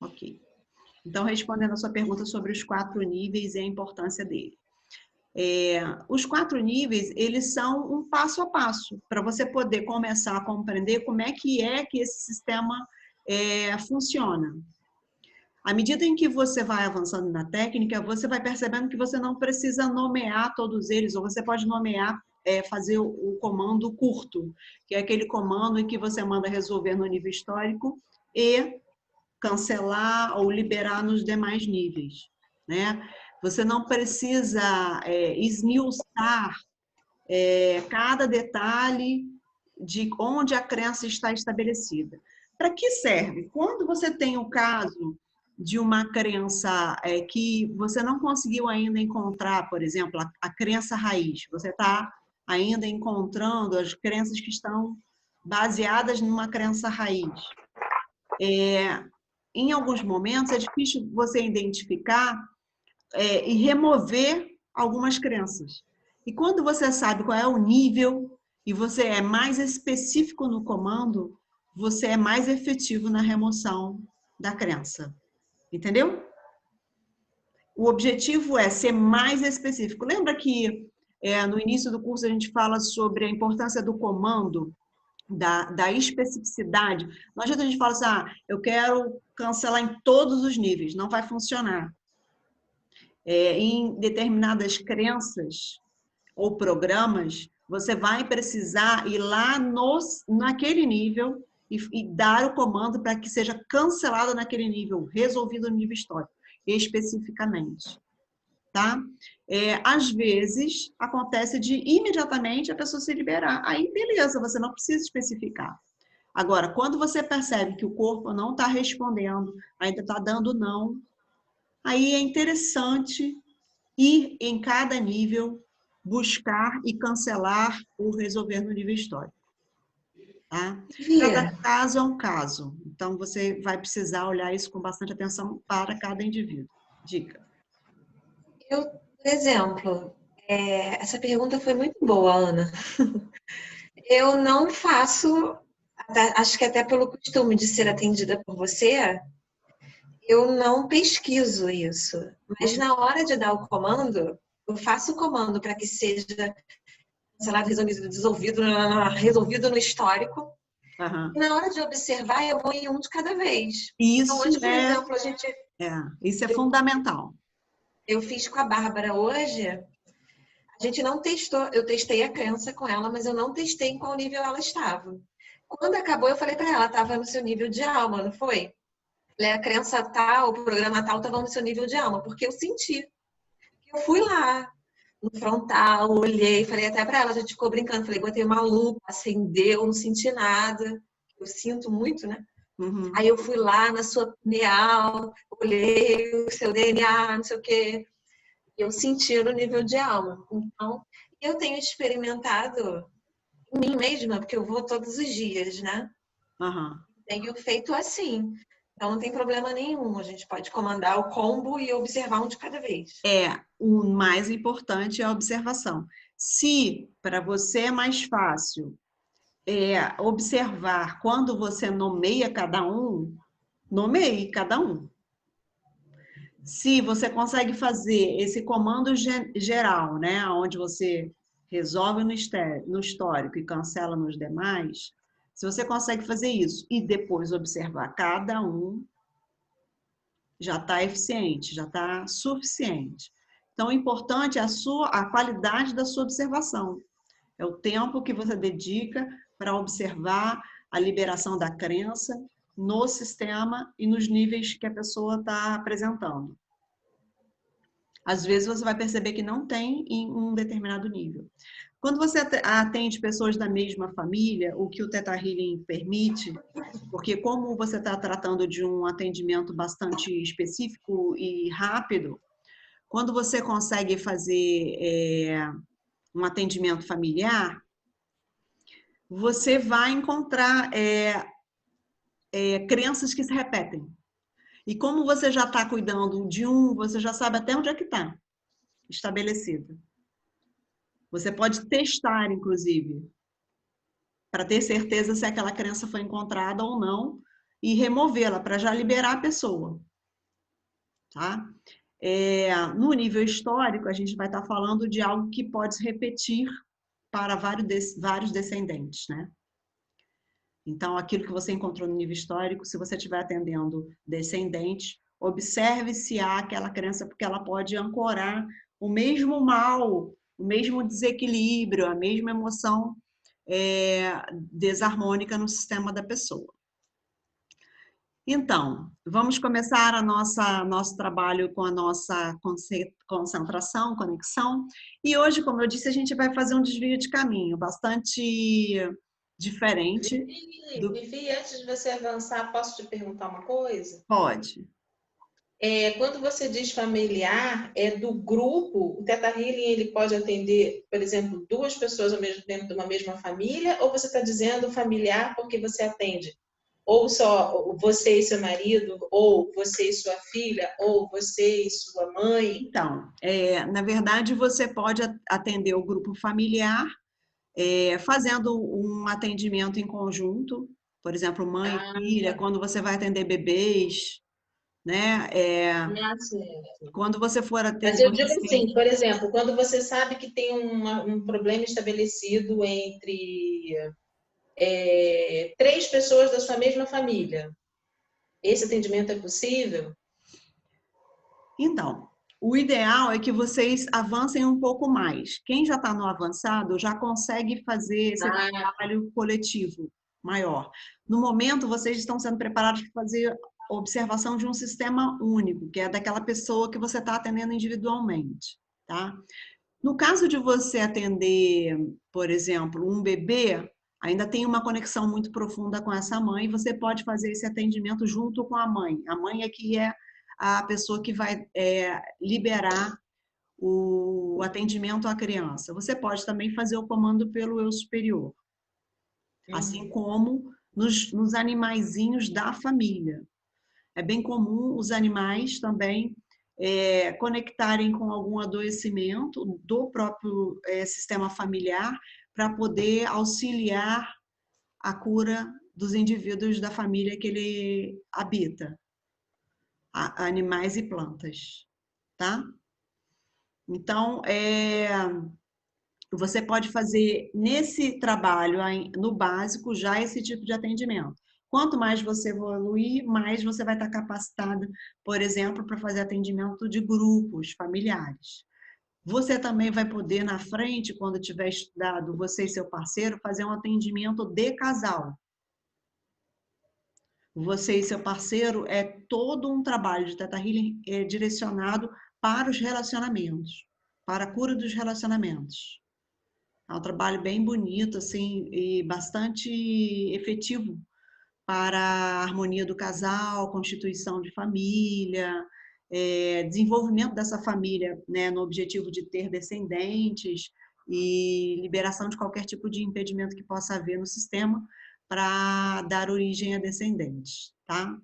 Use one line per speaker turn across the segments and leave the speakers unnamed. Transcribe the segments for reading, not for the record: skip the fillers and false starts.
Ok. Então, respondendo a sua pergunta sobre os 4 níveis e a importância dele. Os 4 níveis, eles são um passo a passo, para você poder começar a compreender como é que esse sistema funciona. À medida em que você vai avançando na técnica, você vai percebendo que você não precisa nomear todos eles, ou você pode nomear, fazer o comando curto, que é aquele comando em que você manda resolver no nível histórico e cancelar ou liberar nos demais níveis, né? Você não precisa esmiuçar cada detalhe de onde a crença está estabelecida. Para que serve? Quando você tem o caso de uma crença que você não conseguiu ainda encontrar, por exemplo, a crença raiz, você está ainda encontrando as crenças que estão baseadas numa crença raiz. Em alguns momentos é difícil você identificar e remover algumas crenças. E quando você sabe qual é o nível e você é mais específico no comando, você é mais efetivo na remoção da crença. Entendeu? O objetivo é ser mais específico. Lembra que no início do curso a gente fala sobre a importância do comando, da especificidade? Não adianta a gente falar assim, eu quero cancelar em todos os níveis. Não vai funcionar. Em determinadas crenças ou programas, você vai precisar ir lá naquele nível e dar o comando para que seja cancelado naquele nível, resolvido no nível histórico, especificamente. Tá? Às vezes, acontece de imediatamente a pessoa se liberar. Aí, beleza, você não precisa especificar. Agora, quando você percebe que o corpo não está respondendo, ainda está dando não, aí é interessante ir em cada nível, buscar e cancelar ou resolver no nível histórico. Tá? Cada caso é um caso, então você vai precisar olhar isso com bastante atenção para cada indivíduo. Dica.
Por exemplo, essa pergunta foi muito boa, Ana. Eu não faço, acho que até pelo costume de ser atendida por você, eu não pesquiso isso. Mas na hora de dar o comando, eu faço o comando para que seja, sei lá, resolvido no histórico.
Uhum.
E na hora de observar, eu vou em um de cada vez.
Isso
então, hoje, por exemplo,
isso é fundamental.
Eu fiz com a Bárbara hoje. A gente não testou, eu testei a crença com ela, mas eu não testei em qual nível ela estava. Quando acabou, eu falei para ela, estava no seu nível de alma, não foi? A crença tal, o programa tal, estava no seu nível de alma, porque eu senti. Eu fui lá, no frontal, olhei, falei até para ela, a gente ficou brincando, falei, botei uma lupa, acendeu, não senti nada. Eu sinto muito, né?
Uhum.
Aí eu fui lá na sua pineal, olhei o seu DNA, não sei o quê. Eu senti no nível de alma. Então, eu tenho experimentado em mim mesma, porque eu vou todos os dias, né?
Uhum.
Tenho feito assim. Então, não tem problema nenhum. A gente pode comandar o combo e observar um de cada vez.
O mais importante é a observação. Se para você é mais fácil observar quando você nomeia cada um, nomeie cada um. Se você consegue fazer esse comando geral, né, onde você resolve no histórico e cancela nos demais, se você consegue fazer isso e depois observar cada um, já está eficiente, já está suficiente. Então, o importante é a qualidade da sua observação. É o tempo que você dedica para observar a liberação da crença no sistema e nos níveis que a pessoa está apresentando. Às vezes você vai perceber que não tem em um determinado nível. Quando você atende pessoas da mesma família, o que o Theta Healing permite, porque como você está tratando de um atendimento bastante específico e rápido, quando você consegue fazer um atendimento familiar, você vai encontrar crenças que se repetem. E como você já está cuidando de um, você já sabe até onde é que está estabelecido. Você pode testar, inclusive, para ter certeza se aquela crença foi encontrada ou não, e removê-la para já liberar a pessoa, tá? No nível histórico, a gente vai estar falando de algo que pode se repetir para vários descendentes, né? Então, aquilo que você encontrou no nível histórico, se você estiver atendendo descendentes, observe se há aquela crença, porque ela pode ancorar o mesmo mal, o mesmo desequilíbrio, a mesma emoção desarmônica no sistema da pessoa. Então, vamos começar nosso trabalho com a nossa concentração, conexão. E hoje, como eu disse, a gente vai fazer um desvio de caminho bastante diferente.
Vivi, antes de você avançar, posso te perguntar uma coisa?
Pode.
Quando você diz familiar, é do grupo, o Theta Healing ele pode atender, por exemplo, 2 pessoas ao mesmo tempo de uma mesma família, ou você está dizendo familiar porque você atende ou só você e seu marido, ou você e sua filha, ou você e sua mãe?
Então, na verdade, você pode atender o grupo familiar, fazendo um atendimento em conjunto, por exemplo, mãe e filha, quando você vai atender bebês, né?
Certo.
Quando você for atender...
Mas eu digo assim, por exemplo, quando você sabe que tem um problema estabelecido entre 3 pessoas da sua mesma família, esse atendimento é possível?
Então, o ideal é que vocês avancem um pouco mais. Quem já está no avançado já consegue fazer esse trabalho coletivo maior. No momento, vocês estão sendo preparados para fazer observação de um sistema único, que é daquela pessoa que você está atendendo individualmente, tá? No caso de você atender, por exemplo, um bebê, ainda tem uma conexão muito profunda com essa mãe, você pode fazer esse atendimento junto com a mãe. A mãe é que é a pessoa que vai liberar o atendimento à criança. Você pode também fazer o comando pelo eu superior, assim como nos animaizinhos da família. É bem comum os animais também conectarem com algum adoecimento do próprio sistema familiar para poder auxiliar a cura dos indivíduos da família que ele habita, animais e plantas, tá? Então, você pode fazer nesse trabalho, no básico, já esse tipo de atendimento. Quanto mais você evoluir, mais você vai estar capacitada, por exemplo, para fazer atendimento de grupos familiares. Você também vai poder, na frente, quando tiver estudado, você e seu parceiro, fazer um atendimento de casal. Você e seu parceiro é todo um trabalho de Theta Healing direcionado para os relacionamentos, para a cura dos relacionamentos. É um trabalho bem bonito, assim, e bastante efetivo para a harmonia do casal, constituição de família, desenvolvimento dessa família, né, no objetivo de ter descendentes e liberação de qualquer tipo de impedimento que possa haver no sistema para dar origem a descendentes, tá?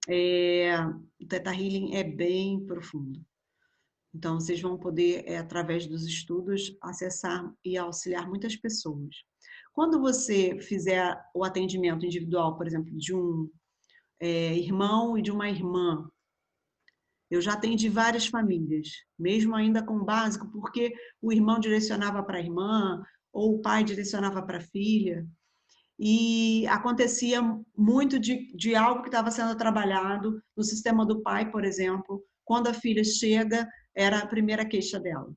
O Theta Healing é bem profundo. Então, vocês vão poder, através dos estudos, acessar e auxiliar muitas pessoas. Quando você fizer o atendimento individual, por exemplo, de um irmão e de uma irmã, eu já atendi várias famílias, mesmo ainda com o básico, porque o irmão direcionava para a irmã, ou o pai direcionava para a filha, e acontecia muito de algo que estava sendo trabalhado no sistema do pai, por exemplo, quando a filha chega, era a primeira queixa dela.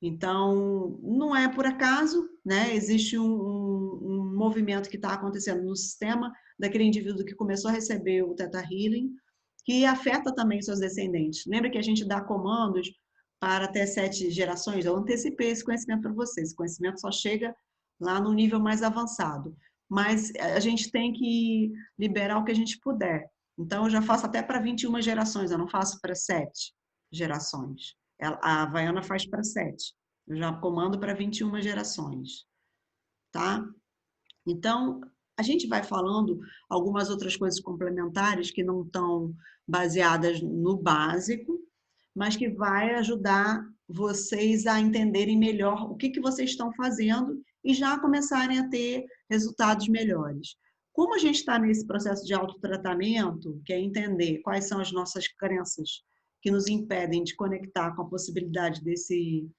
Então, não é por acaso, né? Existe um movimento que está acontecendo no sistema daquele indivíduo que começou a receber o Theta Healing, que afeta também seus descendentes. Lembra que a gente dá comandos para até 7 gerações? Eu antecipei esse conhecimento para vocês. Esse conhecimento só chega lá no nível mais avançado. Mas a gente tem que liberar o que a gente puder. Então, eu já faço até para 21 gerações, eu não faço para 7 gerações. A Havaiana faz para 7. Eu já comando para 21 gerações. Tá? Então, a gente vai falando algumas outras coisas complementares que não estão baseadas no básico, mas que vai ajudar vocês a entenderem melhor o que vocês estão fazendo e já começarem a ter resultados melhores. Como a gente está nesse processo de autotratamento, que é entender quais são as nossas crenças que nos impedem de conectar com a possibilidade desse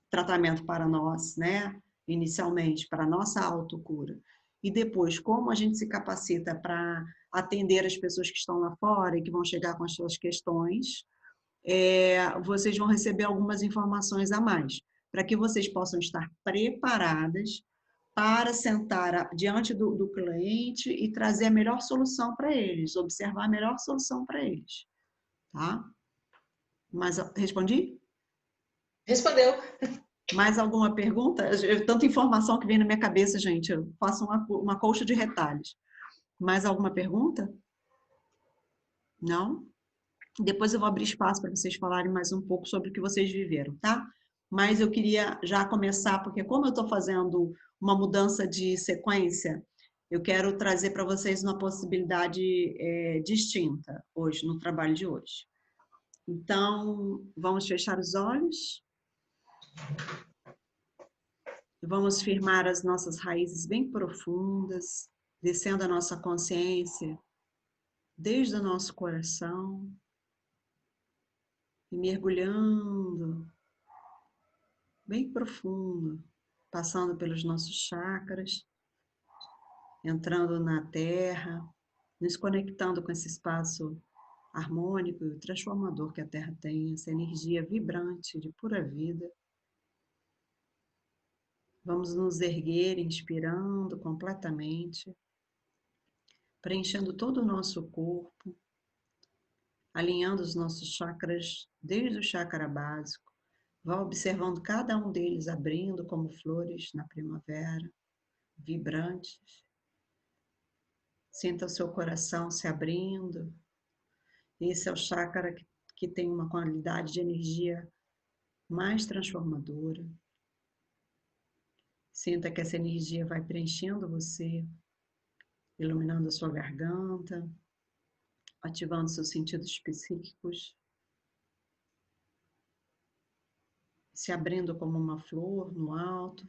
tratamento para nós, né? Inicialmente, para a nossa autocura. E depois, como a gente se capacita para atender as pessoas que estão lá fora e que vão chegar com as suas questões, vocês vão receber algumas informações a mais, para que vocês possam estar preparadas para sentar diante do cliente e trazer a melhor solução para eles, observar a melhor solução para eles, tá? Mas respondi?
Respondeu.
Mais alguma pergunta? Tanta informação que vem na minha cabeça, gente, eu faço uma colcha de retalhos. Mais alguma pergunta? Não? Depois eu vou abrir espaço para vocês falarem mais um pouco sobre o que vocês viveram, tá? Mas eu queria já começar, porque como eu estou fazendo uma mudança de sequência, eu quero trazer para vocês uma possibilidade distinta hoje, no trabalho de hoje. Então, vamos fechar os olhos. Vamos firmar as nossas raízes bem profundas, descendo a nossa consciência desde o nosso coração e mergulhando bem profundo, passando pelos nossos chakras, entrando na Terra, nos conectando com esse espaço harmônico e transformador que a Terra tem, essa energia vibrante de pura vida. Vamos nos erguer, inspirando completamente, preenchendo todo o nosso corpo, alinhando os nossos chakras desde o chakra básico. Vá observando cada um deles abrindo como flores na primavera, vibrantes. Sinta o seu coração se abrindo. Esse é o chakra que tem uma qualidade de energia mais transformadora. Sinta que essa energia vai preenchendo você, iluminando a sua garganta, ativando seus sentidos psíquicos, se abrindo como uma flor no alto.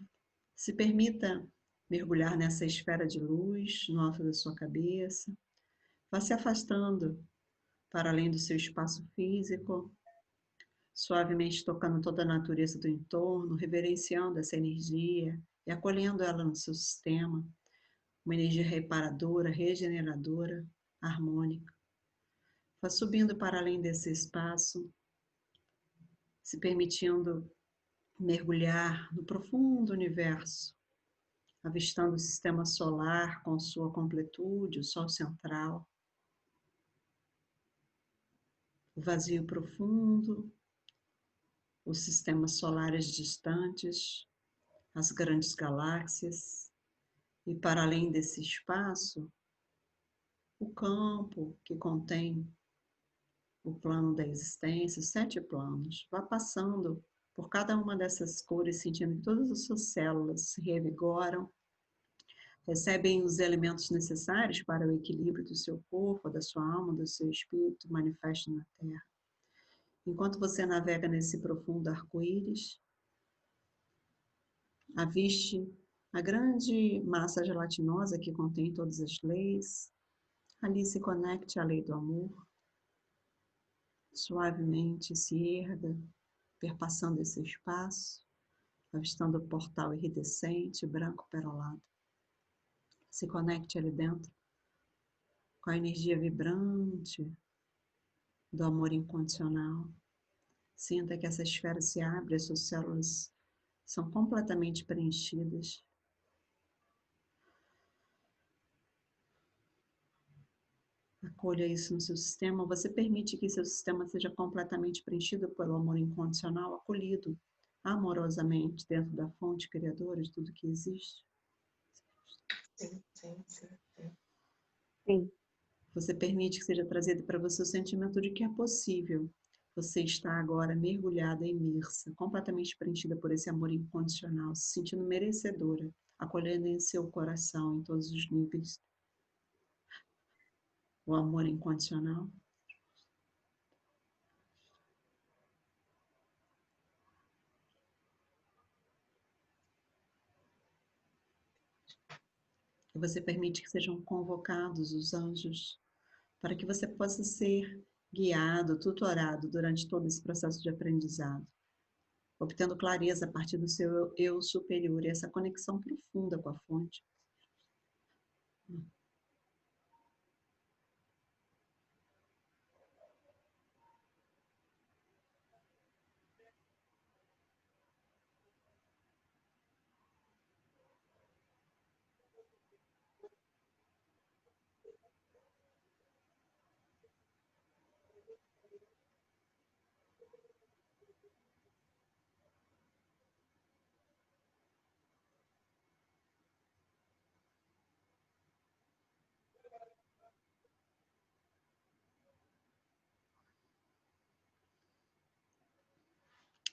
Se permita mergulhar nessa esfera de luz no alto da sua cabeça. Vá se afastando para além do seu espaço físico, suavemente tocando toda a natureza do entorno, reverenciando essa energia e acolhendo ela no seu sistema, uma energia reparadora, regeneradora, harmônica. Vá subindo para além desse espaço, se permitindo mergulhar no profundo universo, avistando o sistema solar com sua completude, o Sol central, o vazio profundo, os sistemas solares distantes, as grandes galáxias, e para além desse espaço, o campo que contém o plano da existência, os 7 planos. Vá passando por cada uma dessas cores, sentindo que todas as suas células se revigoram, recebem os elementos necessários para o equilíbrio do seu corpo, da sua alma, do seu espírito, manifesto na Terra. Enquanto você navega nesse profundo arco-íris, aviste a grande massa gelatinosa que contém todas as leis. Ali se conecte à lei do amor. Suavemente se erga, perpassando esse espaço, avistando o portal iridescente, branco perolado. Se conecte ali dentro com a energia vibrante do amor incondicional. Sinta que essa esfera se abre, as suas células são completamente preenchidas. Acolha isso no seu sistema. Você permite que seu sistema seja completamente preenchido pelo amor incondicional, acolhido amorosamente dentro da fonte criadora de tudo que existe?
Sim, sim, sim.
Sim.
Você permite que seja trazido para você o sentimento de que é possível. Você está agora mergulhada, imersa, completamente preenchida por esse amor incondicional, se sentindo merecedora, acolhendo em seu coração, em todos os níveis, o amor incondicional. E você permite que sejam convocados os anjos para que você possa ser guiado, tutorado durante todo esse processo de aprendizado, obtendo clareza a partir do seu eu superior e essa conexão profunda com a fonte.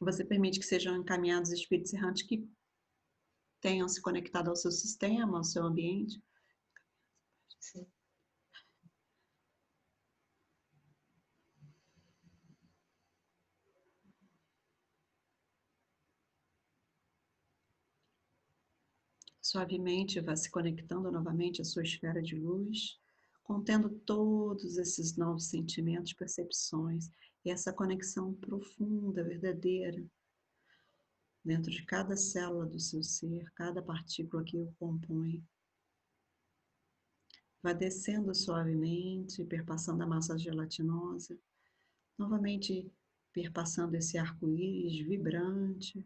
Você permite que sejam encaminhados espíritos errantes que tenham se conectado ao seu sistema, ao seu ambiente.
Sim.
Suavemente vá se conectando novamente à sua esfera de luz, contendo todos esses novos sentimentos, percepções e essa conexão profunda, verdadeira, dentro de cada célula do seu ser, cada partícula que o compõe. Vá descendo suavemente, perpassando a massa gelatinosa, novamente perpassando esse arco-íris vibrante,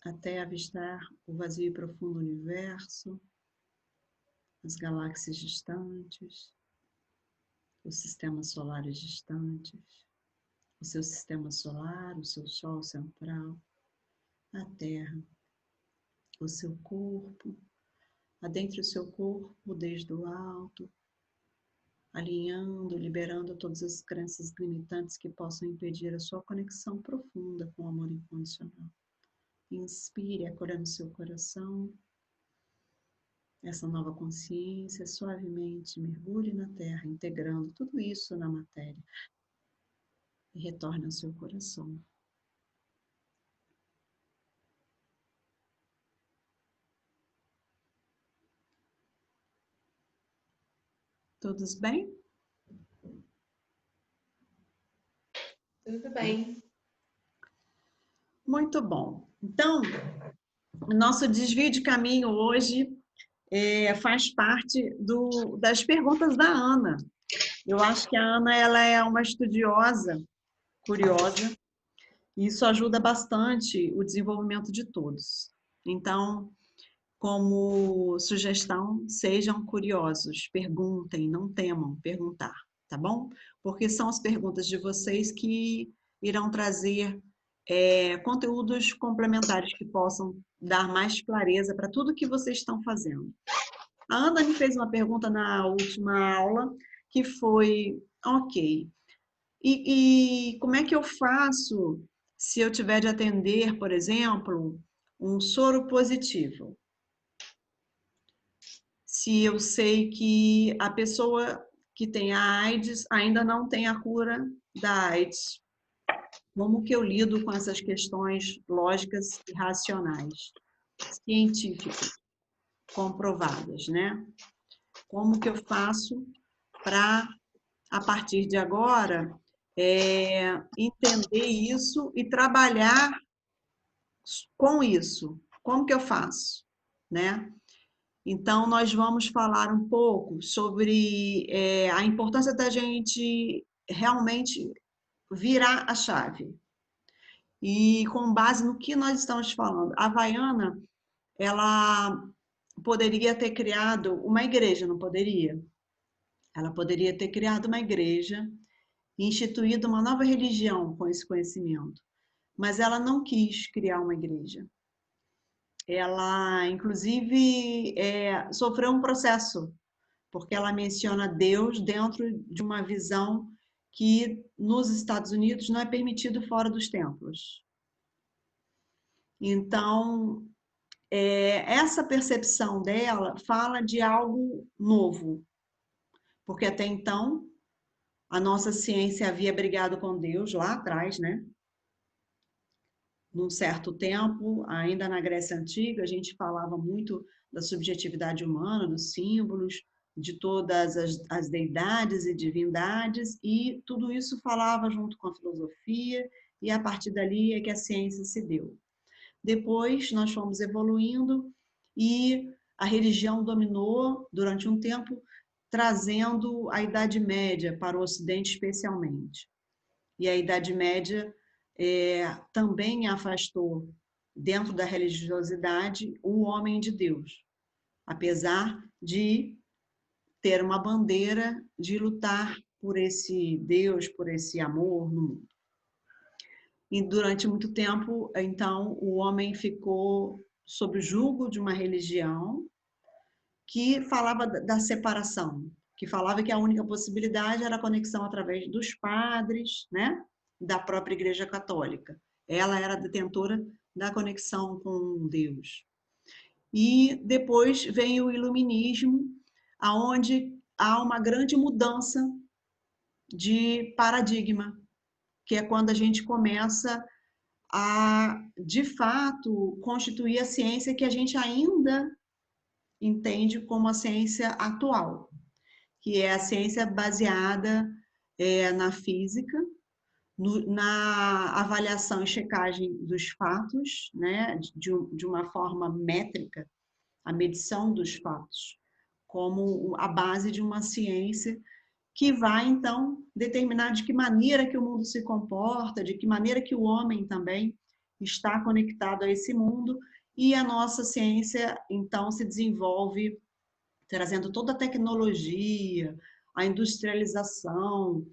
até avistar o vazio e profundo universo, as galáxias distantes, os sistemas solares distantes, o seu sistema solar, o seu Sol central, a Terra, o seu corpo, adentre o seu corpo desde o alto, alinhando, liberando todas as crenças limitantes que possam impedir a sua conexão profunda com o amor incondicional. Inspire, acolhendo seu coração, essa nova consciência, suavemente mergulhe na Terra, integrando tudo isso na matéria e retorne ao seu coração. Todos bem?
Tudo bem.
Muito bom. Então, nosso desvio de caminho hoje faz parte das perguntas da Ana. Eu acho que a Ana ela é uma estudiosa, curiosa, e isso ajuda bastante o desenvolvimento de todos. Então, como sugestão, sejam curiosos, perguntem, não temam perguntar, tá bom? Porque são as perguntas de vocês que irão trazer conteúdos complementares que possam dar mais clareza para tudo que vocês estão fazendo. A Ana me fez uma pergunta na última aula, que foi, ok, e como é que eu faço se eu tiver de atender, por exemplo, um soro positivo? Se eu sei que a pessoa que tem a AIDS ainda não tem a cura da AIDS, como que eu lido com essas questões lógicas e racionais, científicas, comprovadas, né? Como que eu faço para, a partir de agora, entender isso e trabalhar com isso? Como que eu faço, né? Então, nós vamos falar um pouco sobre a importância da gente realmente virar a chave. E com base no que nós estamos falando, a Havaiana, ela poderia ter criado uma igreja, não poderia? Ela poderia ter criado uma igreja e instituído uma nova religião com esse conhecimento. Mas ela não quis criar uma igreja. Ela, inclusive, sofreu um processo, porque ela menciona Deus dentro de uma visão que nos Estados Unidos não é permitido fora dos templos. Então, essa percepção dela fala de algo novo, porque até então a nossa ciência havia brigado com Deus lá atrás, né? num certo tempo, ainda na Grécia Antiga, a gente falava muito da subjetividade humana, dos símbolos, de todas as deidades e divindades, e tudo isso falava junto com a filosofia, e a partir dali é que a ciência se deu. Depois nós fomos evoluindo e a religião dominou durante um tempo, trazendo a Idade Média para o Ocidente especialmente. E a Idade Média também afastou, dentro da religiosidade, o homem de Deus, apesar de ter uma bandeira de lutar por esse Deus, por esse amor no mundo. E durante muito tempo, então, o homem ficou sob o jugo de uma religião que falava da separação, que falava que a única possibilidade era a conexão através dos padres, né, da própria Igreja Católica. Ela era detentora da conexão com Deus. E depois vem o Iluminismo, aonde há uma grande mudança de paradigma, que é quando a gente começa a, de fato, constituir a ciência que a gente ainda entende como a ciência atual, que é a ciência baseada na física, na avaliação e checagem dos fatos, né, de uma forma métrica, a medição dos fatos, como a base de uma ciência que vai, então, determinar de que maneira que o mundo se comporta, de que maneira que o homem também está conectado a esse mundo, e a nossa ciência, então, se desenvolve trazendo toda a tecnologia, a industrialização,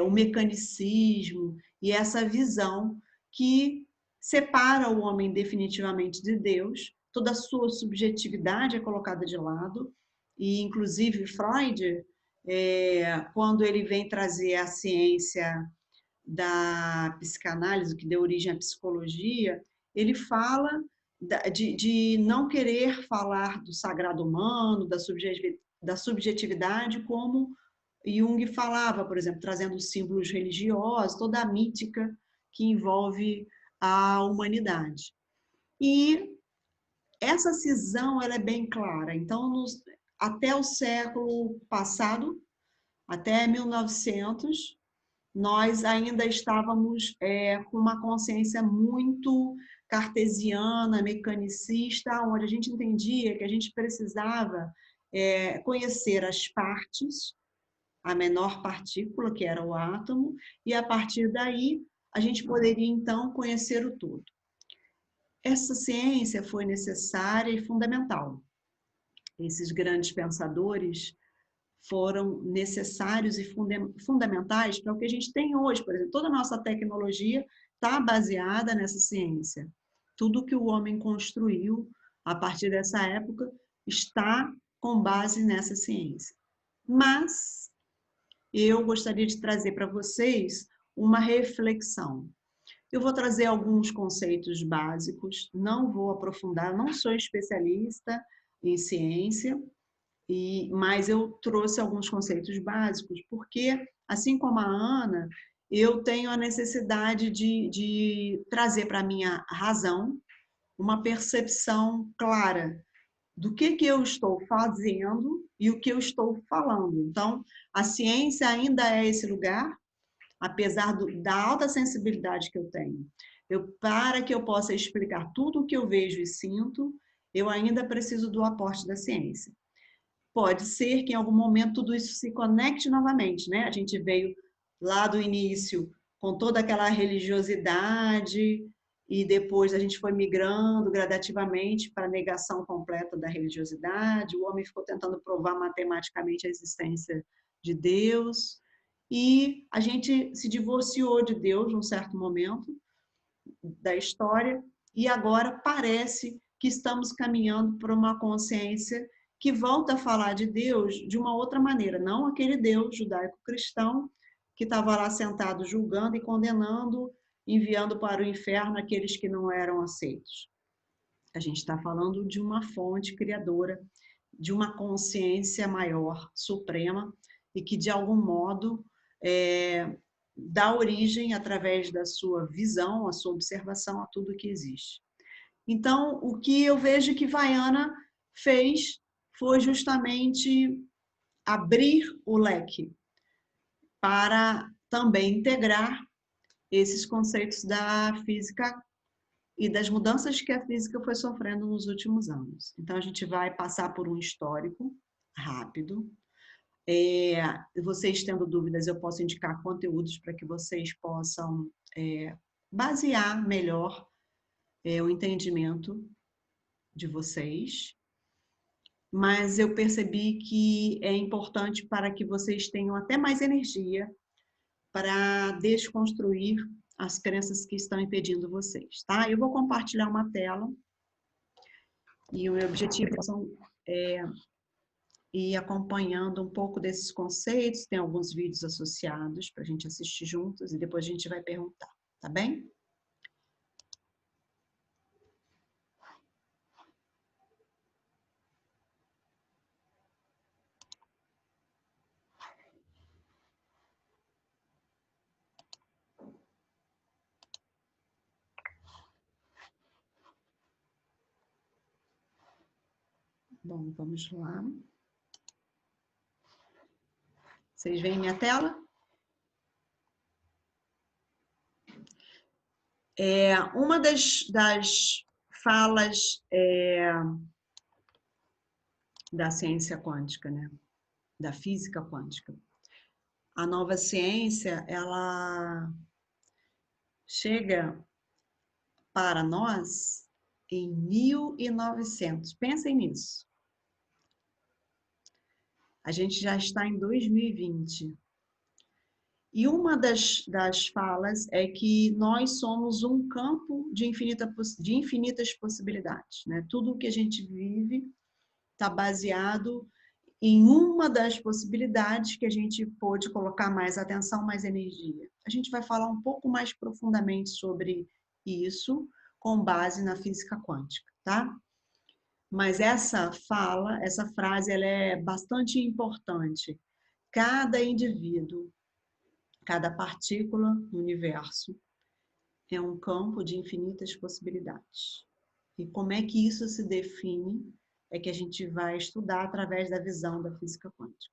o mecanicismo e essa visão que separa o homem definitivamente de Deus, toda a sua subjetividade é colocada de lado, e inclusive Freud, quando ele vem trazer a ciência da psicanálise, que deu origem à psicologia, ele fala de não querer falar do sagrado humano, da subjetividade, como Jung falava, por exemplo, trazendo os símbolos religiosos, toda a mítica que envolve a humanidade. E essa cisão ela é bem clara. Então, até o século passado, até 1900, nós ainda estávamos com uma consciência muito cartesiana, mecanicista, onde a gente entendia que a gente precisava conhecer as partes, a menor partícula, que era o átomo, e a partir daí a gente poderia então conhecer o todo. Essa ciência foi necessária e fundamental. Esses grandes pensadores foram necessários e fundamentais para o que a gente tem hoje. Por exemplo, toda a nossa tecnologia está baseada nessa ciência. Tudo que o homem construiu a partir dessa época está com base nessa ciência. Mas eu gostaria de trazer para vocês uma reflexão. Eu vou trazer alguns conceitos básicos, não vou aprofundar, não sou especialista em ciência, mas eu trouxe alguns conceitos básicos, porque, assim como a Ana, eu tenho a necessidade de trazer para a minha razão uma percepção clara do que eu estou fazendo e o que eu estou falando. Então, a ciência ainda é esse lugar, apesar da alta sensibilidade que eu tenho. Para que eu possa explicar tudo o que eu vejo e sinto, eu ainda preciso do aporte da ciência. Pode ser que em algum momento tudo isso se conecte novamente, né? A gente veio lá do início com toda aquela religiosidade e depois a gente foi migrando gradativamente para a negação completa da religiosidade. O homem ficou tentando provar matematicamente a existência de Deus e a gente se divorciou de Deus num certo momento da história e agora parece que estamos caminhando para uma consciência que volta a falar de Deus de uma outra maneira, não aquele Deus judaico-cristão que estava lá sentado julgando e condenando, enviando para o inferno aqueles que não eram aceitos. A gente está falando de uma fonte criadora, de uma consciência maior, suprema, e que de algum modo dá origem, através da sua visão, a sua observação, a tudo que existe. Então, o que eu vejo que Vaiana fez foi justamente abrir o leque para também integrar esses conceitos da física e das mudanças que a física foi sofrendo nos últimos anos. Então, a gente vai passar por um histórico rápido. Vocês tendo dúvidas, eu posso indicar conteúdos para que vocês possam basear melhor o entendimento de vocês. Mas eu percebi que é importante para que vocês tenham até mais energia para desconstruir as crenças que estão impedindo vocês, tá? Eu vou compartilhar uma tela e o meu objetivo é ir acompanhando um pouco desses conceitos, tem alguns vídeos associados para a gente assistir juntos e depois a gente vai perguntar, tá bem? Bom, vamos lá. Vocês veem minha tela? Uma das falas da ciência quântica, né? Da física quântica. A nova ciência, ela chega para nós em 1900. Pensem nisso. A gente já está em 2020. E uma das falas é que nós somos um campo de infinitas possibilidades, né? Tudo o que a gente vive está baseado em uma das possibilidades que a gente pôde colocar mais atenção, mais energia. A gente vai falar um pouco mais profundamente sobre isso com base na física quântica, tá? Mas essa frase, ela é bastante importante. Cada indivíduo, cada partícula no universo é um campo de infinitas possibilidades. E como é que isso se define é que a gente vai estudar através da visão da física quântica.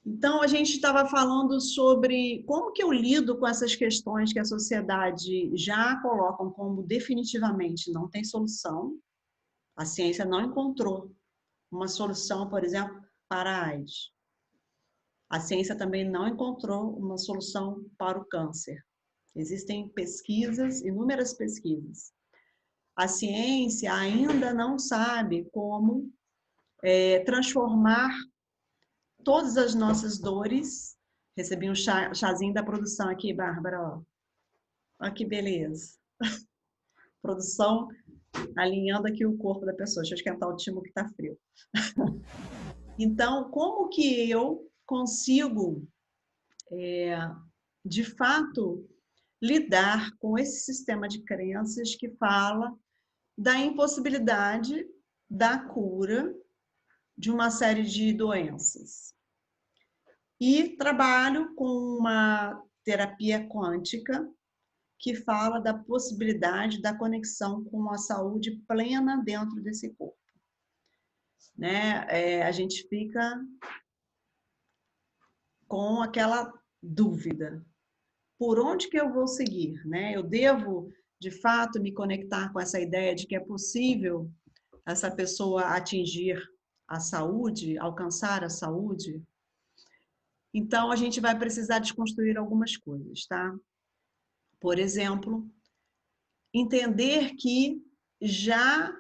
Então, a gente estava falando sobre como que eu lido com essas questões que a sociedade já colocam como definitivamente não tem solução. A ciência não encontrou uma solução, por exemplo, para a AIDS. A ciência também não encontrou uma solução para o câncer. Existem pesquisas, inúmeras pesquisas. A ciência ainda não sabe como transformar todas as nossas dores. Recebi um chazinho da produção aqui, Bárbara. Ó. Olha que beleza. Produção alinhando aqui o corpo da pessoa. Deixa eu esquentar o timo que está frio. Então, como que eu consigo, de fato, lidar com esse sistema de crenças que fala da impossibilidade da cura de uma série de doenças? E trabalho com uma terapia quântica que fala da possibilidade da conexão com a saúde plena dentro desse corpo. Né? A gente fica com aquela dúvida. Por onde que eu vou seguir? Né? Eu devo, de fato, me conectar com essa ideia de que é possível essa pessoa atingir a saúde, alcançar a saúde? Então, a gente vai precisar desconstruir algumas coisas, tá? Por exemplo, entender que já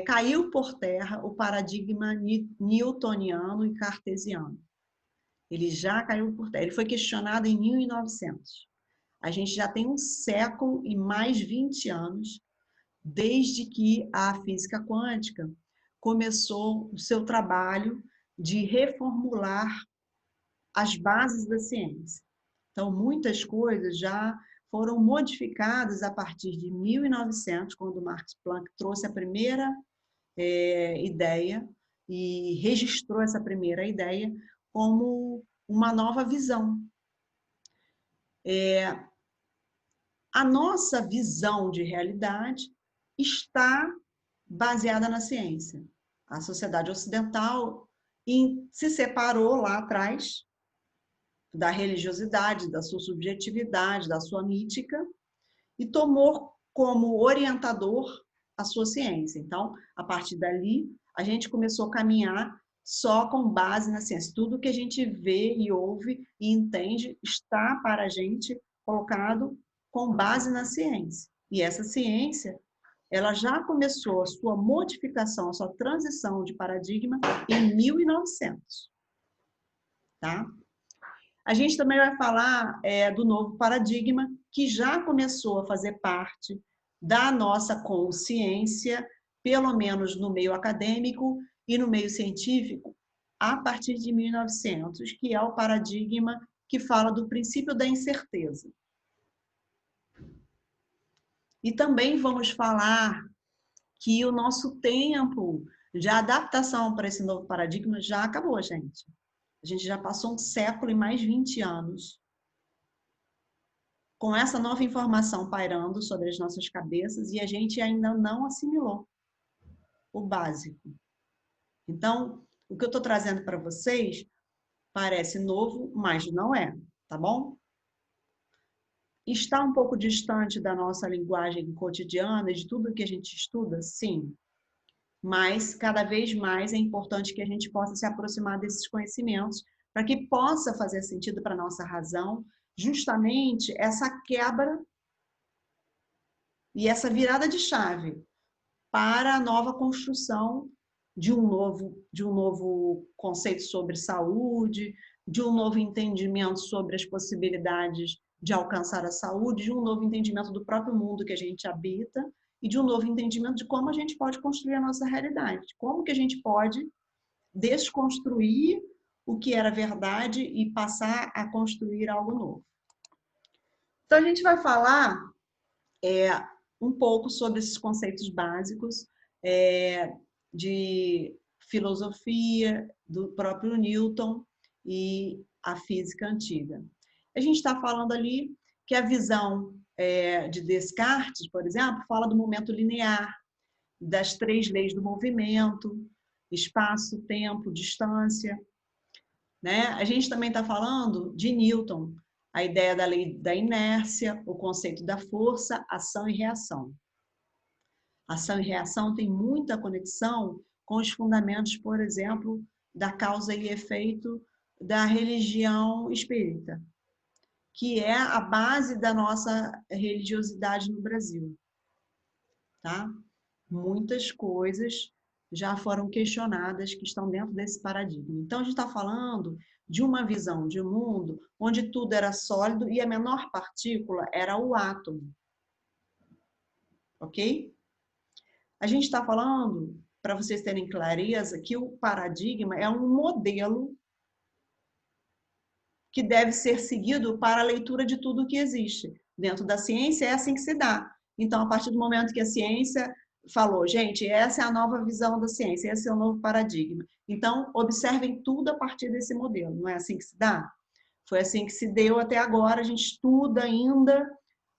caiu por terra o paradigma newtoniano e cartesiano. Ele já caiu por terra. Ele foi questionado em 1900. A gente já tem um século e mais 20 anos desde que a física quântica começou o seu trabalho de reformular as bases da ciência. Então, muitas coisas já foram modificadas a partir de 1900, quando Max Planck trouxe a primeira ideia e registrou essa primeira ideia como uma nova visão. A nossa visão de realidade está baseada na ciência. A sociedade ocidental se separou lá atrás da religiosidade, da sua subjetividade, da sua mítica, e tomou como orientador a sua ciência. Então, a partir dali, a gente começou a caminhar só com base na ciência. Tudo que a gente vê e ouve e entende está para a gente colocado com base na ciência. E essa ciência, ela já começou a sua modificação, a sua transição de paradigma em 1900. Tá? A gente também vai falar do novo paradigma, que já começou a fazer parte da nossa consciência, pelo menos no meio acadêmico e no meio científico, a partir de 1900, que é o paradigma que fala do princípio da incerteza. E também vamos falar que o nosso tempo de adaptação para esse novo paradigma já acabou, gente. A gente já passou um século e mais 20 anos com essa nova informação pairando sobre as nossas cabeças e a gente ainda não assimilou o básico. Então, o que eu estou trazendo para vocês parece novo, mas não é, tá bom? Está um pouco distante da nossa linguagem cotidiana, de tudo que a gente estuda? Sim. Mas, cada vez mais, é importante que a gente possa se aproximar desses conhecimentos para que possa fazer sentido para a nossa razão, justamente essa quebra e essa virada de chave para a nova construção de um novo conceito sobre saúde, de um novo entendimento sobre as possibilidades de alcançar a saúde, de um novo entendimento do próprio mundo que a gente habita e de um novo entendimento de como a gente pode construir a nossa realidade, como que a gente pode desconstruir o que era verdade e passar a construir algo novo. Então, a gente vai falar um pouco sobre esses conceitos básicos de filosofia, do próprio Newton e a física antiga. A gente está falando ali que a visão de Descartes, por exemplo, fala do momento linear, das 3 leis do movimento, espaço, tempo, distância. Né? A gente também está falando de Newton, a ideia da lei da inércia, o conceito da força, ação e reação. Ação e reação tem muita conexão com os fundamentos, por exemplo, da causa e efeito da religião espírita, que é a base da nossa religiosidade no Brasil. Tá? Muitas coisas já foram questionadas que estão dentro desse paradigma. Então, a gente está falando de uma visão de mundo onde tudo era sólido e a menor partícula era o átomo. Ok? A gente está falando, para vocês terem clareza, que o paradigma é um modelo que deve ser seguido para a leitura de tudo que existe. Dentro da ciência é assim que se dá. Então, a partir do momento que a ciência falou, gente, essa é a nova visão da ciência, esse é o novo paradigma. Então, observem tudo a partir desse modelo. Não é assim que se dá? Foi assim que se deu até agora. A gente estuda ainda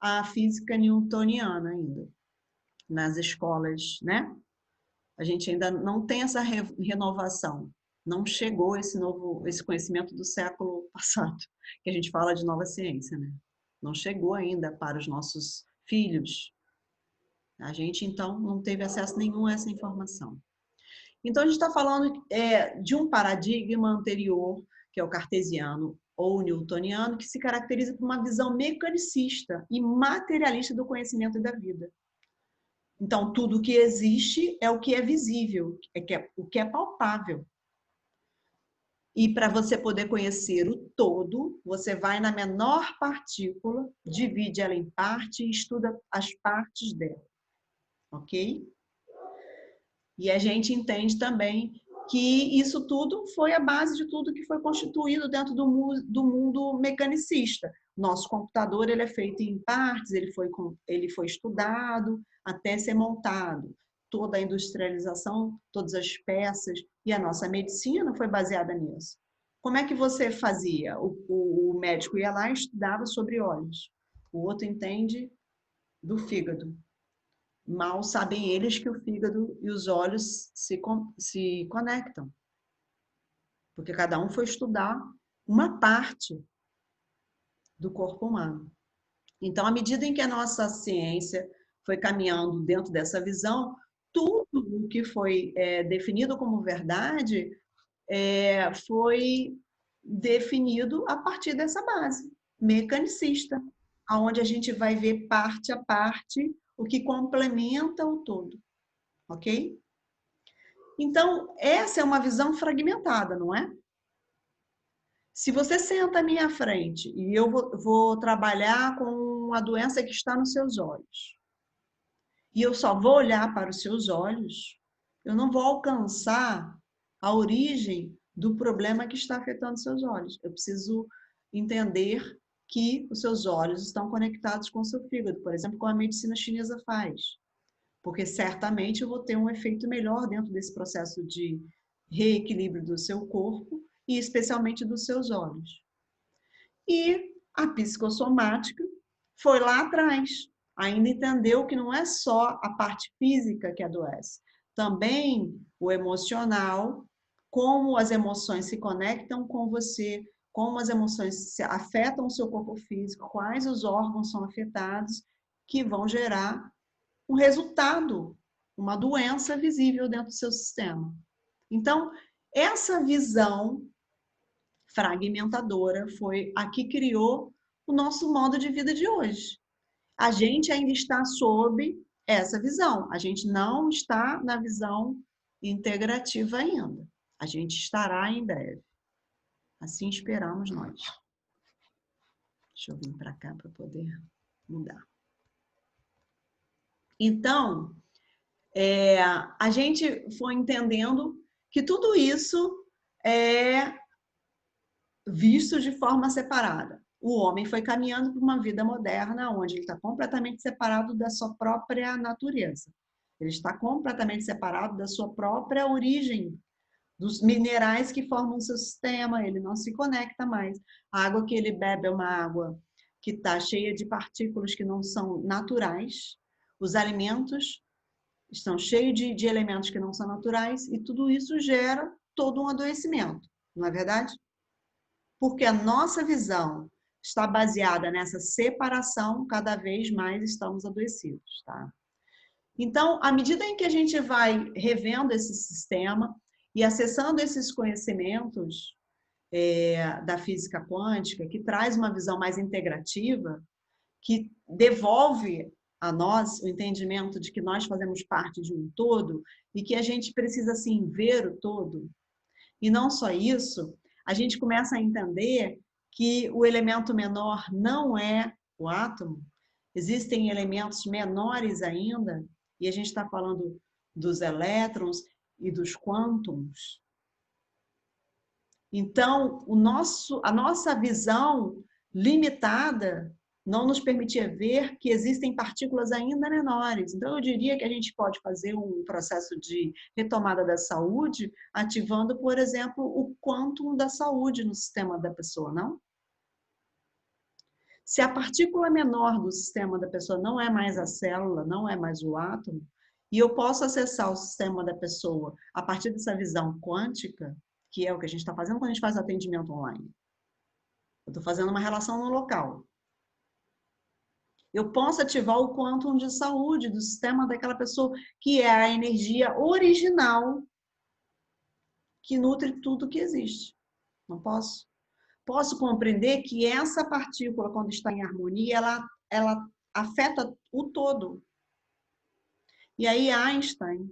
a física newtoniana ainda nas escolas, né? A gente ainda não tem essa renovação. Não chegou esse conhecimento do século passado, que a gente fala de nova ciência, né? Não chegou ainda para os nossos filhos. A gente, então, não teve acesso nenhum a essa informação. Então, a gente está falando de um paradigma anterior, que é o cartesiano ou newtoniano, que se caracteriza por uma visão mecanicista e materialista do conhecimento e da vida. Então, tudo que existe é o que é visível, o que é palpável. E para você poder conhecer o todo, você vai na menor partícula, divide ela em parte e estuda as partes dela. Ok? E a gente entende também que isso tudo foi a base de tudo que foi constituído dentro do mundo mecanicista. Nosso computador ele é feito em partes, ele foi estudado até ser montado. Toda a industrialização, todas as peças, e a nossa medicina foi baseada nisso. Como é que você fazia? O médico ia lá e estudava sobre olhos. O outro entende do fígado. Mal sabem eles que o fígado e os olhos se conectam. Porque cada um foi estudar uma parte do corpo humano. Então, à medida em que a nossa ciência foi caminhando dentro dessa visão, tudo o que foi definido como verdade foi definido a partir dessa base mecanicista, onde a gente vai ver parte a parte o que complementa o todo, ok? Então, essa é uma visão fragmentada, não é? Se você senta à minha frente e eu vou trabalhar com a doença que está nos seus olhos, e eu só vou olhar para os seus olhos, eu não vou alcançar a origem do problema que está afetando seus olhos. Eu preciso entender que os seus olhos estão conectados com o seu fígado, por exemplo, como a medicina chinesa faz. Porque certamente eu vou ter um efeito melhor dentro desse processo de reequilíbrio do seu corpo e especialmente dos seus olhos. E a psicossomática foi lá atrás, ainda entendeu que não é só a parte física que adoece, também o emocional, como as emoções se conectam com você, como as emoções afetam o seu corpo físico, quais os órgãos são afetados, que vão gerar um resultado, uma doença visível dentro do seu sistema. Então, essa visão fragmentadora foi a que criou o nosso modo de vida de hoje. A gente ainda está sob essa visão, a gente não está na visão integrativa ainda. A gente estará em breve. Assim esperamos nós. Deixa eu vir para cá para poder mudar. Então, a gente foi entendendo que tudo isso é visto de forma separada. O homem foi caminhando para uma vida moderna onde ele está completamente separado da sua própria natureza. Ele está completamente separado da sua própria origem, dos minerais que formam o seu sistema, ele não se conecta mais. A água que ele bebe é uma água que está cheia de partículas que não são naturais. Os alimentos estão cheios de elementos que não são naturais e tudo isso gera todo um adoecimento, não é verdade? Porque a nossa visão está baseada nessa separação, cada vez mais estamos adoecidos, tá? Então, à medida em que a gente vai revendo esse sistema e acessando esses conhecimentos da física quântica, que traz uma visão mais integrativa, que devolve a nós o entendimento de que nós fazemos parte de um todo e que a gente precisa, assim, ver o todo. E não só isso, a gente começa a entender que o elemento menor não é o átomo, existem elementos menores ainda, e a gente está falando dos elétrons e dos quântons. Então, a nossa visão limitada não nos permitia ver que existem partículas ainda menores. Então, eu diria que a gente pode fazer um processo de retomada da saúde ativando, por exemplo, o quantum da saúde no sistema da pessoa, não? Se a partícula menor do sistema da pessoa não é mais a célula, não é mais o átomo, e eu posso acessar o sistema da pessoa a partir dessa visão quântica, que é o que a gente está fazendo quando a gente faz atendimento online. Eu estou fazendo uma relação no local. Eu posso ativar o quantum de saúde do sistema daquela pessoa, que é a energia original que nutre tudo que existe. Não posso? Posso compreender que essa partícula, quando está em harmonia, ela afeta o todo. E aí Einstein,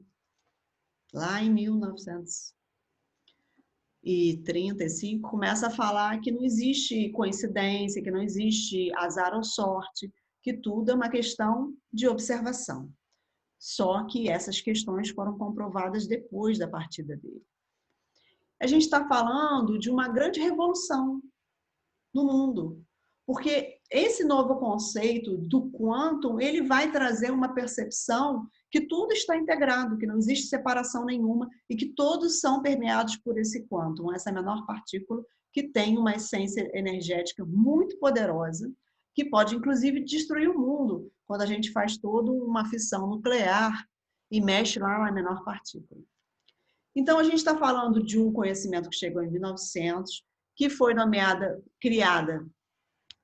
lá em 1935, começa a falar que não existe coincidência, que não existe azar ou sorte, que tudo é uma questão de observação. Só que essas questões foram comprovadas depois da partida dele. a gente está falando de uma grande revolução no mundo. Porque esse novo conceito do quantum, ele vai trazer uma percepção que tudo está integrado, que não existe separação nenhuma e que todos são permeados por esse quantum, essa menor partícula que tem uma essência energética muito poderosa, que pode inclusive destruir o mundo quando a gente faz toda uma fissão nuclear e mexe lá na menor partícula. Então, a gente está falando de um conhecimento que chegou em 1900, que foi criada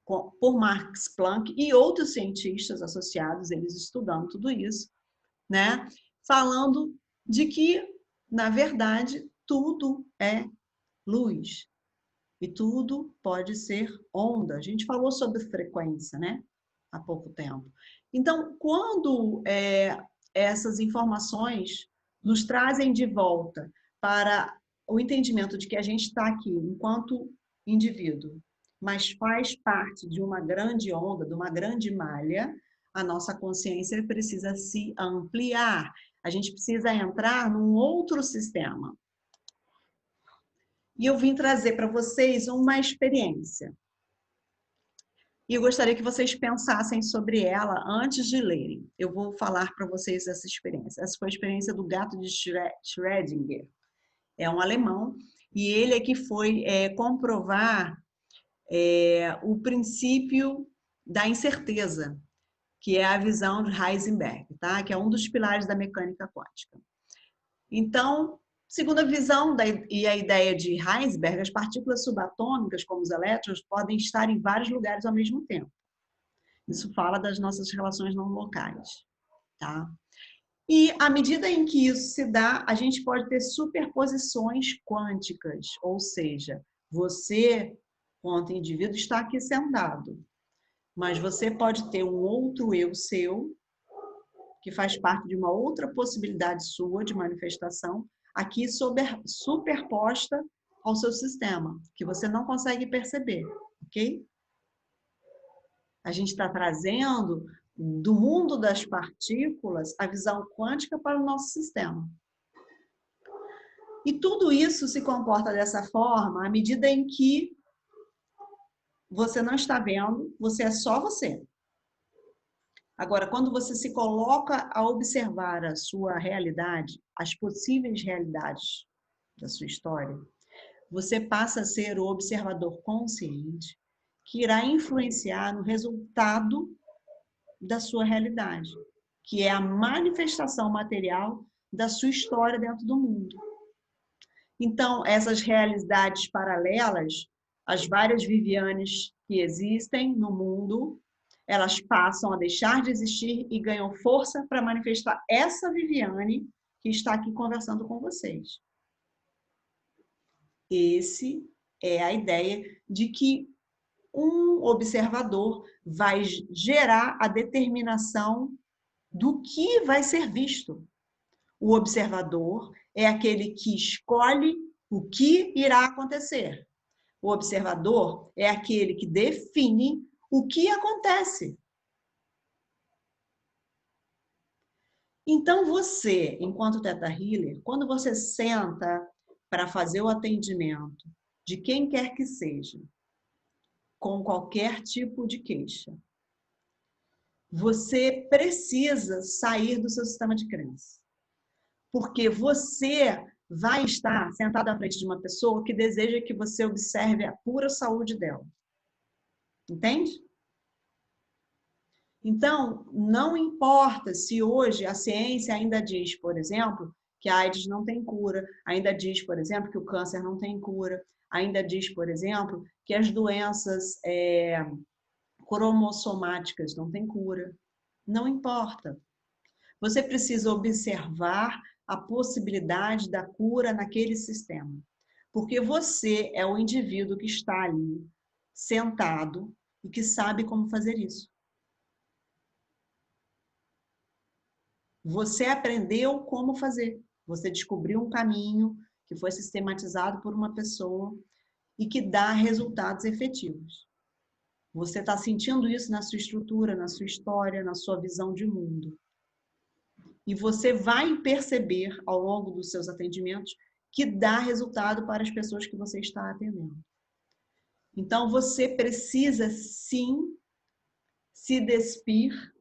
por Max Planck e outros cientistas associados, eles estudando tudo isso, né? Falando de que, na verdade, tudo é luz e tudo pode ser onda. A gente falou sobre frequência, né? Há pouco tempo. Então, quando essas informações nos trazem de volta para o entendimento de que a gente está aqui enquanto indivíduo, mas faz parte de uma grande onda, de uma grande malha, a nossa consciência precisa se ampliar. A gente precisa entrar num outro sistema. E eu vim trazer para vocês uma experiência. E eu gostaria que vocês pensassem sobre ela antes de lerem. Eu vou falar para vocês essa experiência. Essa foi a experiência do gato de Schrödinger. É um alemão, e ele é que foi comprovar o princípio da incerteza, que é a visão de Heisenberg, tá? Que é um dos pilares da mecânica quântica. Então, segundo a visão e a ideia de Heisenberg, as partículas subatômicas, como os elétrons, podem estar em vários lugares ao mesmo tempo. Isso fala das nossas relações não locais, tá? E à medida em que isso se dá, a gente pode ter superposições quânticas, ou seja, você, quanto indivíduo, está aqui sentado, mas você pode ter um outro eu seu, que faz parte de uma outra possibilidade sua de manifestação, aqui superposta ao seu sistema, que você não consegue perceber, ok? A gente está trazendo do mundo das partículas a visão quântica para o nosso sistema. E tudo isso se comporta dessa forma à medida em que você não está vendo, você é só você. Agora, quando você se coloca a observar a sua realidade, as possíveis realidades da sua história, você passa a ser o observador consciente que irá influenciar no resultado da sua realidade, que é a manifestação material da sua história dentro do mundo. Então, essas realidades paralelas, as várias Vivianes que existem no mundo, elas passam a deixar de existir e ganham força para manifestar essa Viviane que está aqui conversando com vocês. Esse é a ideia de que um observador vai gerar a determinação do que vai ser visto. O observador é aquele que escolhe o que irá acontecer. O observador é aquele que define o que acontece. Então você, enquanto Theta Healer, quando você senta para fazer o atendimento de quem quer que seja, com qualquer tipo de queixa, você precisa sair do seu sistema de crença. Porque você vai estar sentado à frente de uma pessoa que deseja que você observe a pura saúde dela. Entende? Então, não importa se hoje a ciência ainda diz, por exemplo, que a AIDS não tem cura, ainda diz, por exemplo, que o câncer não tem cura, ainda diz, por exemplo, que as doenças cromossomáticas não têm cura. Não importa. Você precisa observar a possibilidade da cura naquele sistema. Porque você é o indivíduo que está ali, sentado, e que sabe como fazer isso. Você aprendeu como fazer. Você descobriu um caminho que foi sistematizado por uma pessoa e que dá resultados efetivos. Você está sentindo isso na sua estrutura, na sua história, na sua visão de mundo. E você vai perceber, ao longo dos seus atendimentos, que dá resultado para as pessoas que você está atendendo. Então, você precisa, sim, se despir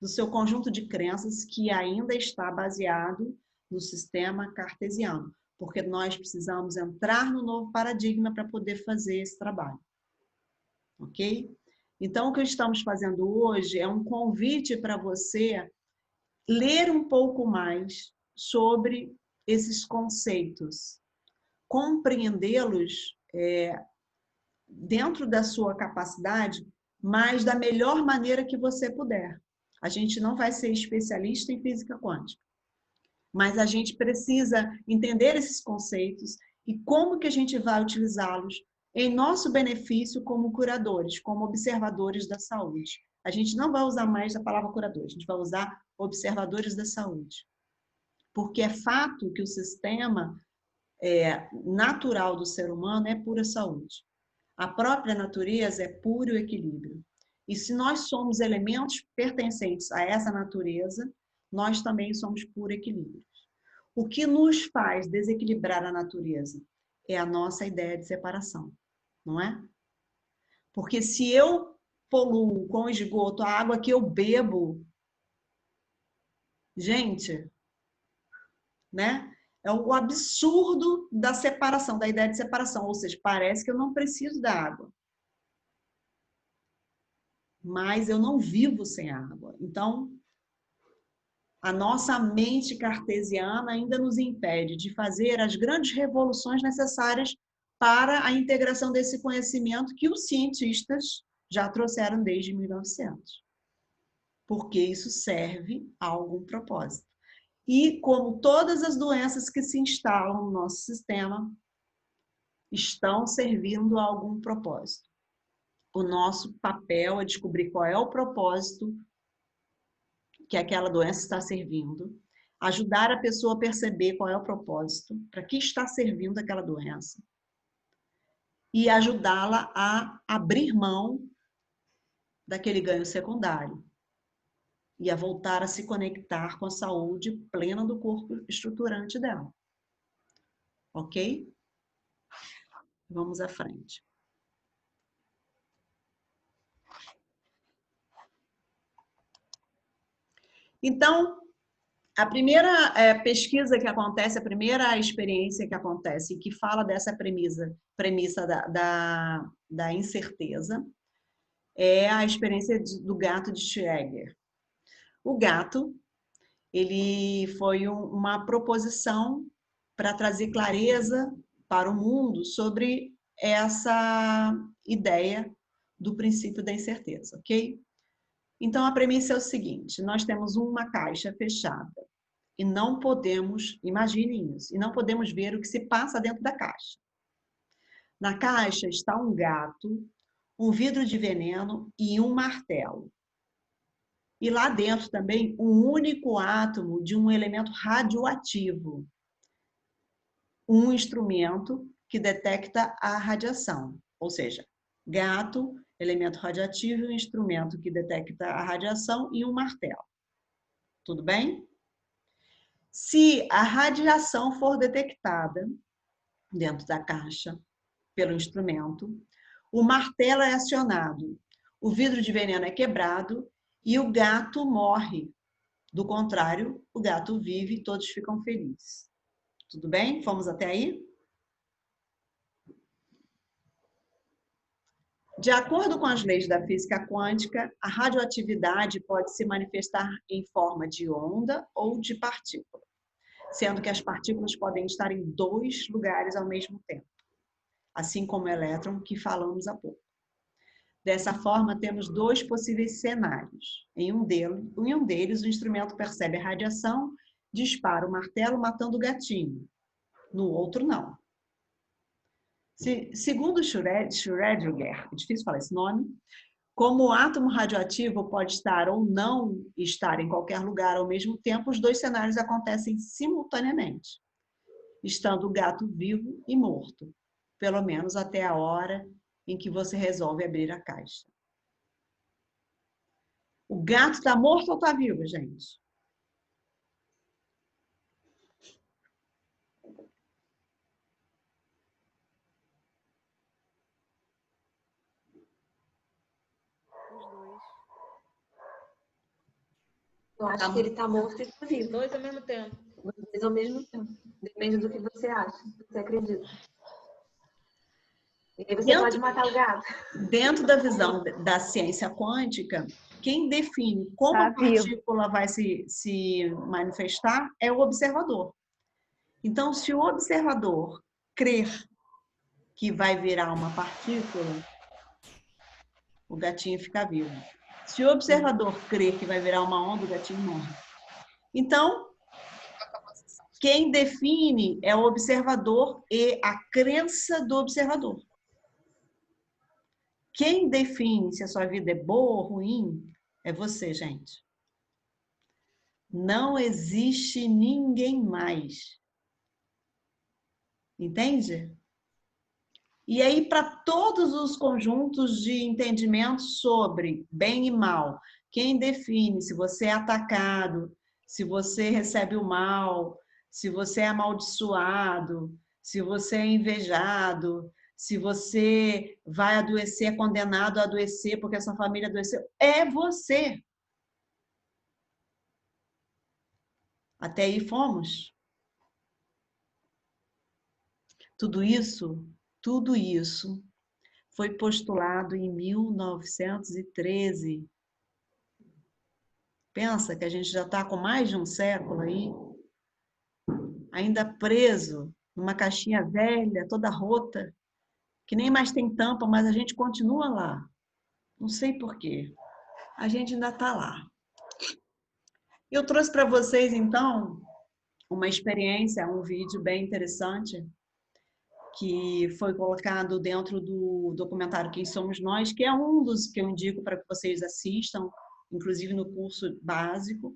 do seu conjunto de crenças que ainda está baseado no sistema cartesiano, porque nós precisamos entrar no novo paradigma para poder fazer esse trabalho. Ok? Então, o que estamos fazendo hoje é um convite para você ler um pouco mais sobre esses conceitos, compreendê-los dentro da sua capacidade, mas da melhor maneira que você puder. A gente não vai ser especialista em física quântica, mas a gente precisa entender esses conceitos e como que a gente vai utilizá-los em nosso benefício como curadores, como observadores da saúde. A gente não vai usar mais a palavra curador, a gente vai usar observadores da saúde. Porque é fato que o sistema natural do ser humano é pura saúde. A própria natureza é puro equilíbrio. E se nós somos elementos pertencentes a essa natureza, nós também somos puro equilíbrio. O que nos faz desequilibrar a natureza é a nossa ideia de separação, não é? Porque se eu poluo com esgoto a água que eu bebo, gente, né? É o absurdo da separação, da ideia de separação. Ou seja, parece que eu não preciso da água. Mas eu não vivo sem água. Então, a nossa mente cartesiana ainda nos impede de fazer as grandes revoluções necessárias para a integração desse conhecimento que os cientistas já trouxeram desde 1900. Porque isso serve a algum propósito. E como todas as doenças que se instalam no nosso sistema estão servindo a algum propósito. O nosso papel é descobrir qual é o propósito que aquela doença está servindo, ajudar a pessoa a perceber qual é o propósito, para que está servindo aquela doença, e ajudá-la a abrir mão daquele ganho secundário e a voltar a se conectar com a saúde plena do corpo estruturante dela. Ok? Vamos à frente. Então, a primeira pesquisa que acontece, a primeira experiência que acontece, que fala dessa premissa da incerteza, é a experiência do gato de Schrödinger. O gato, ele foi uma proposição para trazer clareza para o mundo sobre essa ideia do princípio da incerteza, ok? Então, a premissa é o seguinte, nós temos uma caixa fechada e não podemos, imaginem isso, e não podemos ver o que se passa dentro da caixa. Na caixa está um gato, um vidro de veneno e um martelo. E lá dentro também um único átomo de um elemento radioativo. Um instrumento que detecta a radiação. Ou seja, gato, elemento radioativo, um instrumento que detecta a radiação e um martelo. Tudo bem? Se a radiação for detectada dentro da caixa pelo instrumento, o martelo é acionado, o vidro de veneno é quebrado e o gato morre. Do contrário, o gato vive e todos ficam felizes. Tudo bem? Fomos até aí? De acordo com as leis da física quântica, a radioatividade pode se manifestar em forma de onda ou de partícula, sendo que as partículas podem estar em dois lugares ao mesmo tempo, assim como o elétron que falamos há pouco. Dessa forma, temos dois possíveis cenários. Em um deles, o instrumento percebe a radiação, dispara o martelo matando o gatinho. No outro, não. Segundo Schrödinger, é difícil falar esse nome, como o átomo radioativo pode estar ou não estar em qualquer lugar ao mesmo tempo, os dois cenários acontecem simultaneamente, estando o gato vivo e morto, pelo menos até a hora em que você resolve abrir a caixa. O gato está morto ou está vivo, gente?
Eu acho que ele tá morto e tá vivo.
Dois ao mesmo tempo.
Os dois ao mesmo tempo. Depende do que você acha, você acredita. E aí você pode matar o gato.
Dentro da visão da ciência quântica, quem define como
Tá
a partícula vai se manifestar é o observador. Então, se o observador crer que vai virar uma partícula, o gatinho fica vivo. Se o observador crer que vai virar uma onda, o gatinho morre. Então, quem define é o observador e a crença do observador. Quem define se a sua vida é boa ou ruim é você, gente. Não existe ninguém mais. Entende? E aí, para todos os conjuntos de entendimentos sobre bem e mal, quem define se você é atacado, se você recebe o mal, se você é amaldiçoado, se você é invejado, se você vai adoecer, é condenado a adoecer porque a sua família adoeceu, é você. Até aí fomos. Tudo isso foi postulado em 1913. Pensa que a gente já está com mais de um século aí, ainda preso numa caixinha velha, toda rota, que nem mais tem tampa, mas a gente continua lá. Não sei por quê. A gente ainda está lá. Eu trouxe para vocês, então, uma experiência, um vídeo bem interessante, que foi colocado dentro do documentário Quem Somos Nós, que é um dos que eu indico para que vocês assistam, inclusive no curso básico,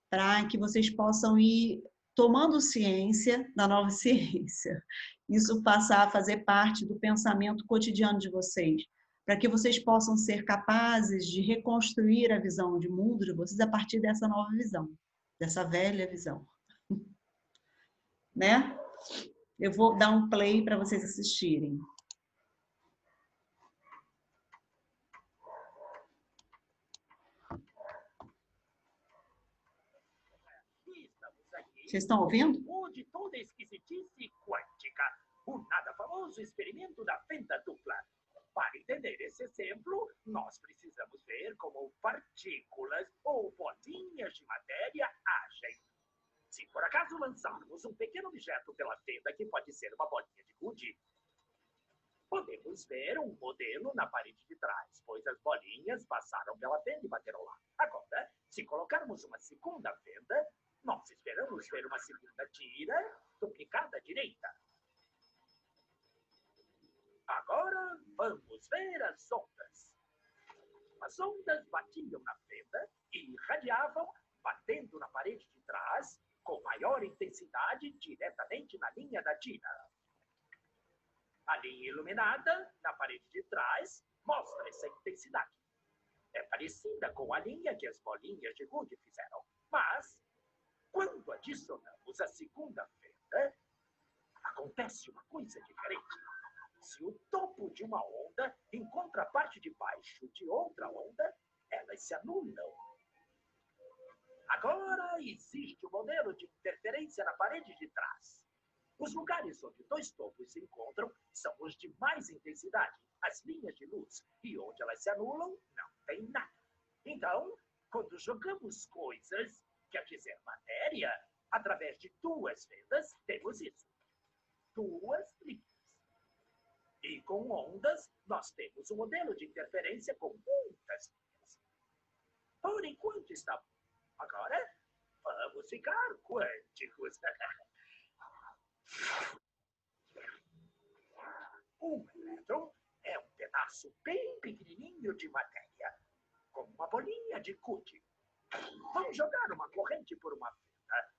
para que vocês possam ir tomando ciência da nova ciência. Isso passar a fazer parte do pensamento cotidiano de vocês, para que vocês possam ser capazes de reconstruir a visão de mundo de vocês a partir dessa nova visão, dessa velha visão. Né? Eu vou dar um play para vocês assistirem. Vocês estão ouvindo?
De toda esquisitice quântica, o nada famoso experimento da fenda dupla. Para entender esse exemplo, nós precisamos ver como partículas ou bolinhas de matéria agem. Se por acaso lançarmos um pequeno objeto pela fenda, que pode ser uma bolinha de gude, podemos ver um modelo na parede de trás, pois as bolinhas passaram pela fenda e bateram lá. Agora, se colocarmos uma segunda fenda, nós esperamos ver uma segunda tira duplicada à direita. Agora, vamos ver as ondas. As ondas batiam na fenda e irradiavam, batendo na parede de trás, com maior intensidade diretamente na linha da tira. A linha iluminada, na parede de trás, mostra essa intensidade. É parecida com a linha que as bolinhas de gude fizeram, mas quando adicionamos a segunda fenda, acontece uma coisa diferente. Se o topo de uma onda encontra a parte de baixo de outra onda, elas se anulam. Agora existe um modelo de interferência na parede de trás. Os lugares onde dois topos se encontram são os de mais intensidade, as linhas de luz, e onde elas se anulam, não tem nada. Então, quando jogamos coisas, quer dizer matéria, através de duas fendas, temos isso. Duas linhas. E com ondas, nós temos um modelo de interferência com muitas linhas. Por enquanto está bom. Agora, vamos ficar quânticos. Um elétron é um pedaço bem pequenininho de matéria, como uma bolinha de gude. Vamos jogar uma corrente por uma fenda.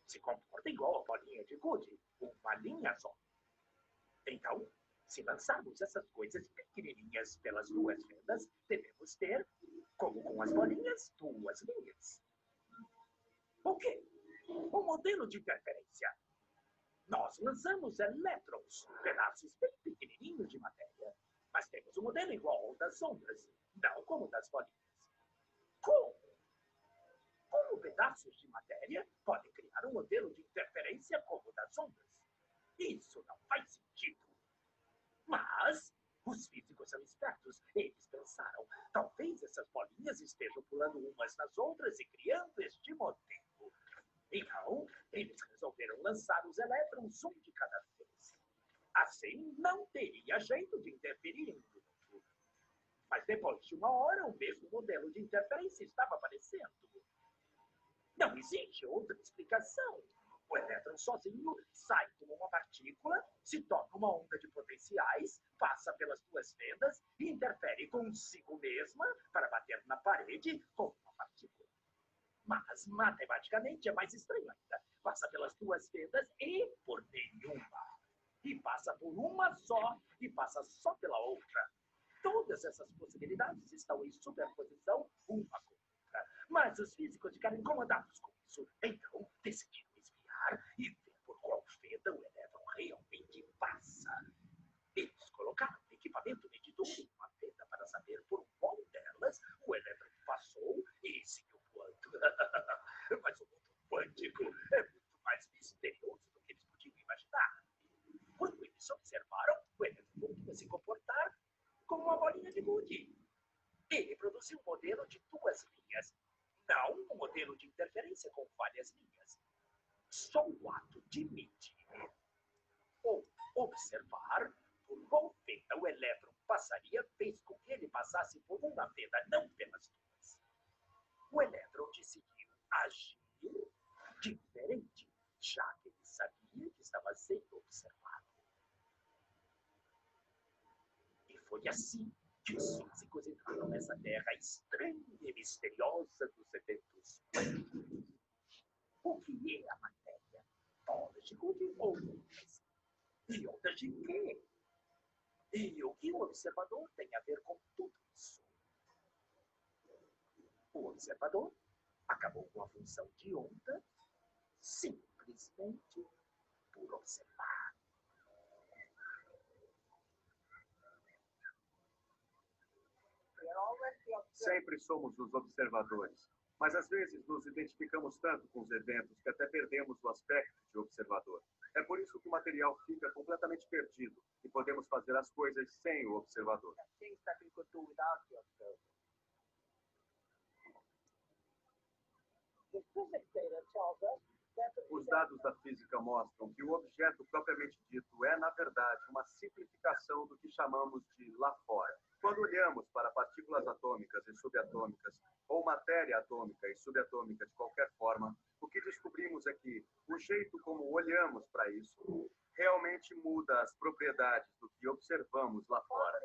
Se comporta igual a bolinha de gude, uma linha só. Então, se lançarmos essas coisas pequenininhas pelas duas fendas, devemos ter, como com as bolinhas, duas linhas. O quê? O modelo de interferência. Nós lançamos elétrons, pedaços bem pequenininhos de matéria, mas temos um modelo igual ao das ondas, não como o das bolinhas. Como? pedaços de matéria podem criar um modelo de interferência como o das ondas. Isso não faz sentido. Mas os físicos são espertos. Eles pensaram, talvez essas bolinhas estejam pulando umas nas outras e criando este modelo. Então, eles resolveram lançar os elétrons um de cada vez. Assim, não teria jeito de interferir em tudo. Mas depois de uma hora, o mesmo modelo de interferência estava aparecendo. Não existe outra explicação. O elétron sozinho sai como uma partícula, se torna uma onda de potenciais, passa pelas duas fendas e interfere consigo mesma para bater na parede como uma partícula. Mas, matematicamente, é mais estranho ainda. Passa pelas duas fendas e por nenhuma. E passa por uma só e passa só pela outra. Todas essas possibilidades estão em superposição uma com a outra. Mas os físicos ficaram incomodados com isso. Então, decidiram espiar e ver por qual fenda o elétron realmente passa. Eles colocaram um equipamento medidor em uma fenda para saber por qual delas o elétron passou e seguiu voando. Mas o mundo quântico é muito mais misterioso do que eles podiam imaginar. Quando eles observaram, o elétron voltou a se comportar como uma bolinha de gude. Ele produziu um modelo de duas linhas, não um modelo de interferência com várias linhas. Só o ato de medir ou observar por qual fenda o elétron passaria fez com que ele passasse por uma fenda, não pelas duas. O elétron decidiu agir diferente, já que ele sabia que estava sendo observado. E foi assim que os físicos entraram nessa terra estranha e misteriosa dos eventos quânticos. O que é a matéria? Bolas de gude ou ondas? E ondas de quê? E o que o observador tem a ver com tudo isso? O observador acabou com a função de onda simplesmente por observar.
Sempre somos os observadores, mas às vezes nos identificamos tanto com os eventos que até perdemos o aspecto de observador. É por isso que o material fica completamente perdido e podemos fazer as coisas sem o observador. Os dados da física mostram que o objeto propriamente dito é, na verdade, uma simplificação do que chamamos de lá fora. Quando olhamos para partículas atômicas e subatômicas, ou matéria atômica e subatômica de qualquer forma, o que descobrimos é que o jeito como olhamos para isso realmente muda as propriedades do que observamos lá fora.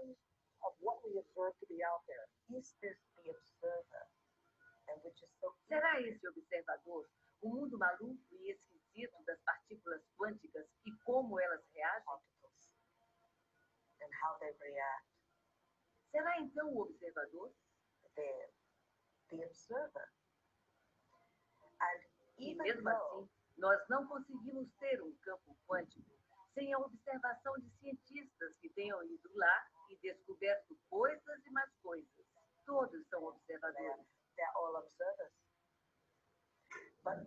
Será esse observador o mundo maluco e esquisito das partículas quânticas e como elas reagem? Será então o observador? E mesmo assim, nós não conseguimos ter um campo quântico sem a observação de cientistas que tenham ido lá e descoberto coisas e mais coisas. Todos são observadores. Mas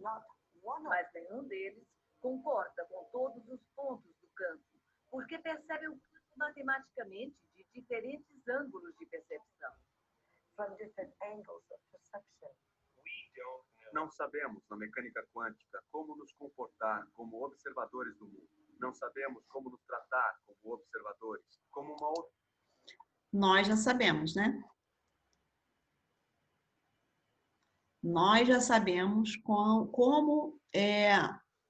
nenhum deles concorda com todos os pontos do campo, porque percebe o campo matematicamente de diferentes ângulos de percepção.
Não sabemos, na mecânica quântica, como nos comportar como observadores do mundo. Não sabemos como nos tratar como observadores, como uma outra...
Nós já sabemos, né? Nós já sabemos como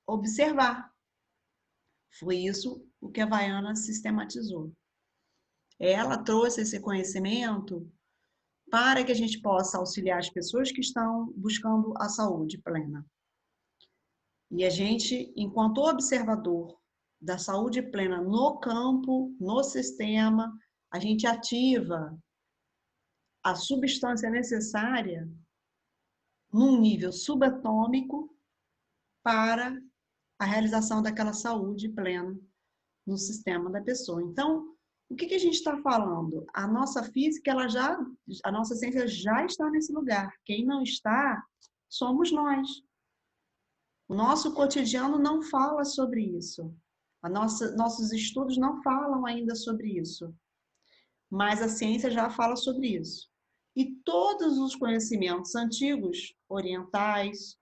observar. Foi isso o que a Vaiana sistematizou. Ela trouxe esse conhecimento para que a gente possa auxiliar as pessoas que estão buscando a saúde plena. E a gente, enquanto observador da saúde plena no campo, no sistema, a gente ativa a substância necessária num nível subatômico para a realização daquela saúde plena no sistema da pessoa. Então, o que a gente está falando? A nossa física, a nossa ciência já está nesse lugar. Quem não está, somos nós. O nosso cotidiano não fala sobre isso. Nossos estudos não falam ainda sobre isso. Mas a ciência já fala sobre isso. E todos os conhecimentos antigos, orientais,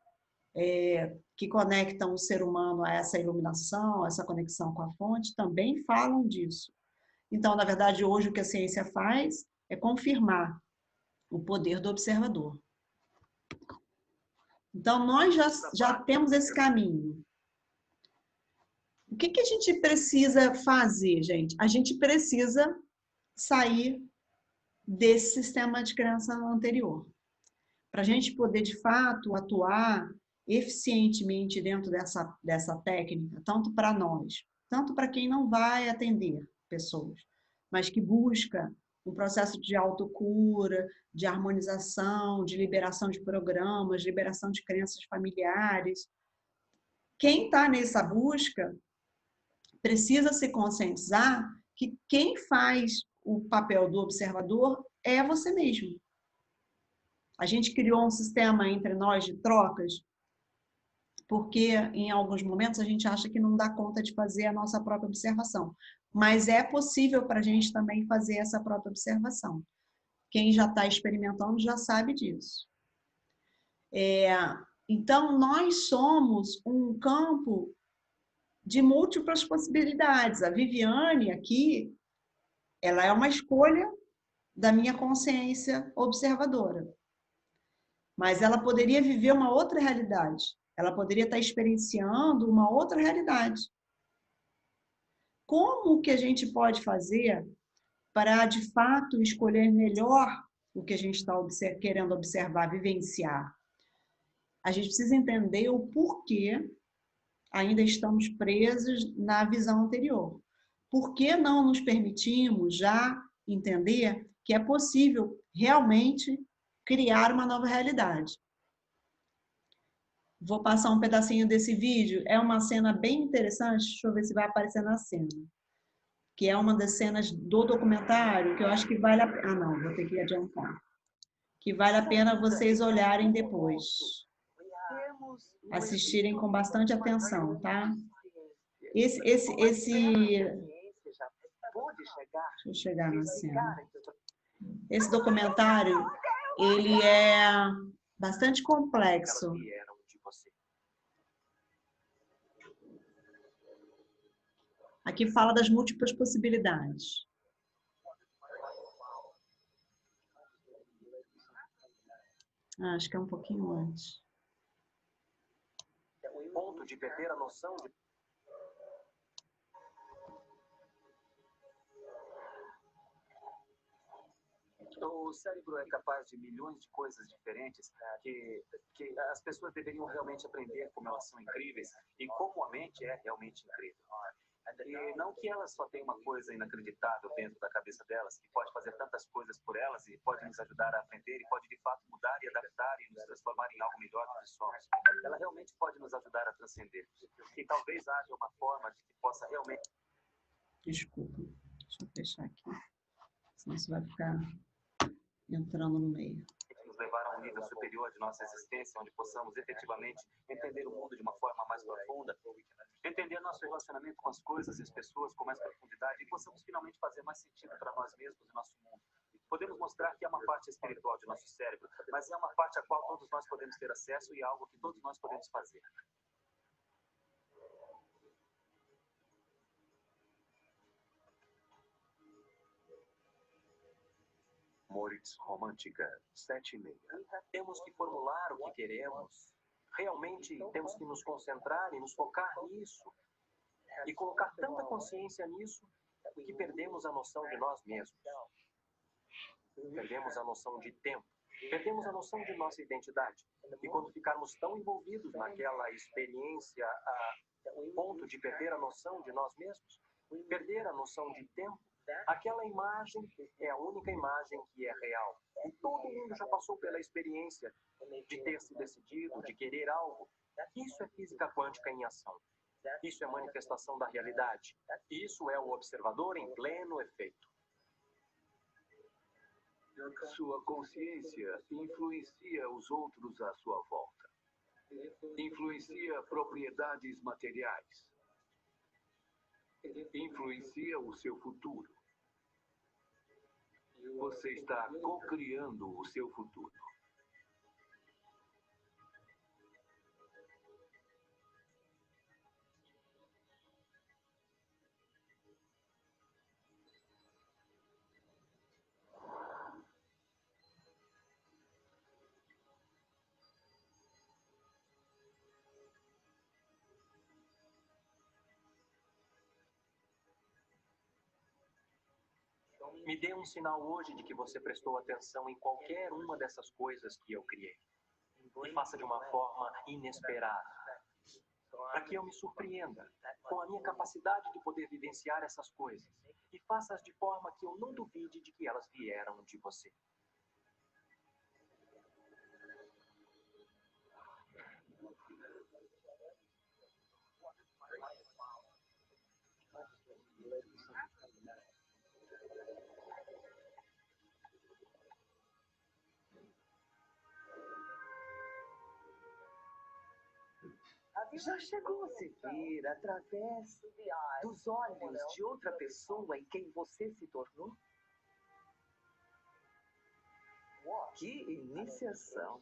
que conectam o ser humano a essa iluminação, a essa conexão com a fonte, também falam disso. Então, na verdade, hoje o que a ciência faz é confirmar o poder do observador. Então, nós já temos esse caminho. O que a gente precisa fazer, gente? A gente precisa sair desse sistema de crença anterior. Para a gente poder, de fato, atuar eficientemente dentro dessa técnica, tanto para nós, tanto para quem não vai atender pessoas, mas que busca um processo de autocura, de harmonização, de liberação de programas, liberação de crenças familiares. Quem está nessa busca precisa se conscientizar que quem faz o papel do observador é você mesmo. A gente criou um sistema entre nós de trocas, porque em alguns momentos a gente acha que não dá conta de fazer a nossa própria observação. Mas é possível para a gente também fazer essa própria observação. Quem já está experimentando já sabe disso. Então, nós somos um campo de múltiplas possibilidades. A Viviane aqui, ela é uma escolha da minha consciência observadora. Mas ela poderia viver uma outra realidade. Ela poderia estar experienciando uma outra realidade. Como que a gente pode fazer para, de fato, escolher melhor o que a gente está querendo observar, vivenciar? A gente precisa entender o porquê ainda estamos presos na visão anterior. Por que não nos permitimos já entender que é possível realmente criar uma nova realidade? Vou passar um pedacinho desse vídeo. É uma cena bem interessante. Deixa eu ver se vai aparecer na cena. Que é uma das cenas do documentário que eu acho que vale a pena. Ah, não, vou ter que adiantar. Que vale a pena vocês olharem depois. Assistirem com bastante atenção, tá? Deixa eu chegar na cena. Esse documentário, ele é bastante complexo. Aqui fala das múltiplas possibilidades. Acho que é um pouquinho antes.
O ponto de perder a noção de... O cérebro é capaz de milhões de coisas diferentes que as pessoas deveriam realmente aprender como elas são incríveis e como a mente é realmente incrível. E não que elas só tenham uma coisa inacreditável dentro da cabeça delas, que pode fazer tantas coisas por elas e pode nos ajudar a aprender e pode de fato mudar e adaptar e nos transformar em algo melhor do que somos. Ela realmente pode nos ajudar a transcender. E talvez haja uma forma de que possa realmente...
Desculpa, deixa eu fechar aqui, senão você vai ficar entrando no meio.
Nos levar a um nível superior de nossa existência, onde possamos efetivamente entender o mundo de uma forma mais profunda, entender nosso relacionamento com as coisas e as pessoas com mais profundidade e possamos finalmente fazer mais sentido para nós mesmos e nosso mundo. Podemos mostrar que é uma parte espiritual de nosso cérebro, mas é uma parte a qual todos nós podemos ter acesso e é algo que todos nós podemos fazer.
Moritz Romântica, 7:30.
Temos que formular o que queremos. Realmente temos que nos concentrar e nos focar nisso. E colocar tanta consciência nisso que perdemos a noção de nós mesmos. Perdemos a noção de tempo. Perdemos a noção de nossa identidade. E quando ficarmos tão envolvidos naquela experiência a ponto de perder a noção de nós mesmos, perder a noção de tempo, aquela imagem é a única imagem que é real. E todo mundo já passou pela experiência de ter se decidido, de querer algo. Isso é física quântica em ação. Isso é manifestação da realidade. Isso é o observador em pleno efeito.
Sua consciência influencia os outros à sua volta.
Influencia propriedades materiais. Influencia o seu futuro. Você está co-criando o seu futuro.
Me dê um sinal hoje de que você prestou atenção em qualquer uma dessas coisas que eu criei. E faça de uma forma inesperada. Para que eu me surpreenda com a minha capacidade de poder vivenciar essas coisas. E faça-as de forma que eu não duvide de que elas vieram de você.
Já chegou a se ver através dos olhos de outra pessoa em quem você se tornou? Que iniciação!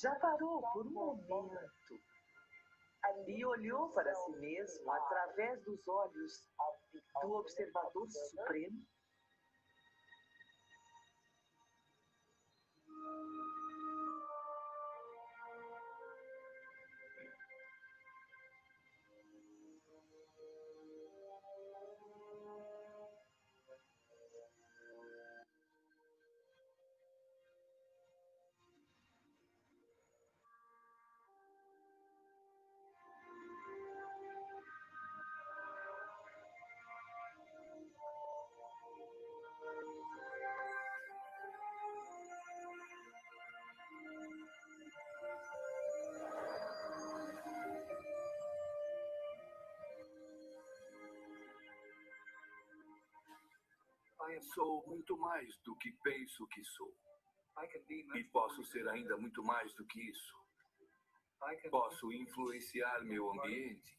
Já parou por um momento e olhou para si mesmo através dos olhos do observador supremo?
Sou muito mais do que penso que sou. E posso ser ainda muito mais do que isso. Posso influenciar meu ambiente,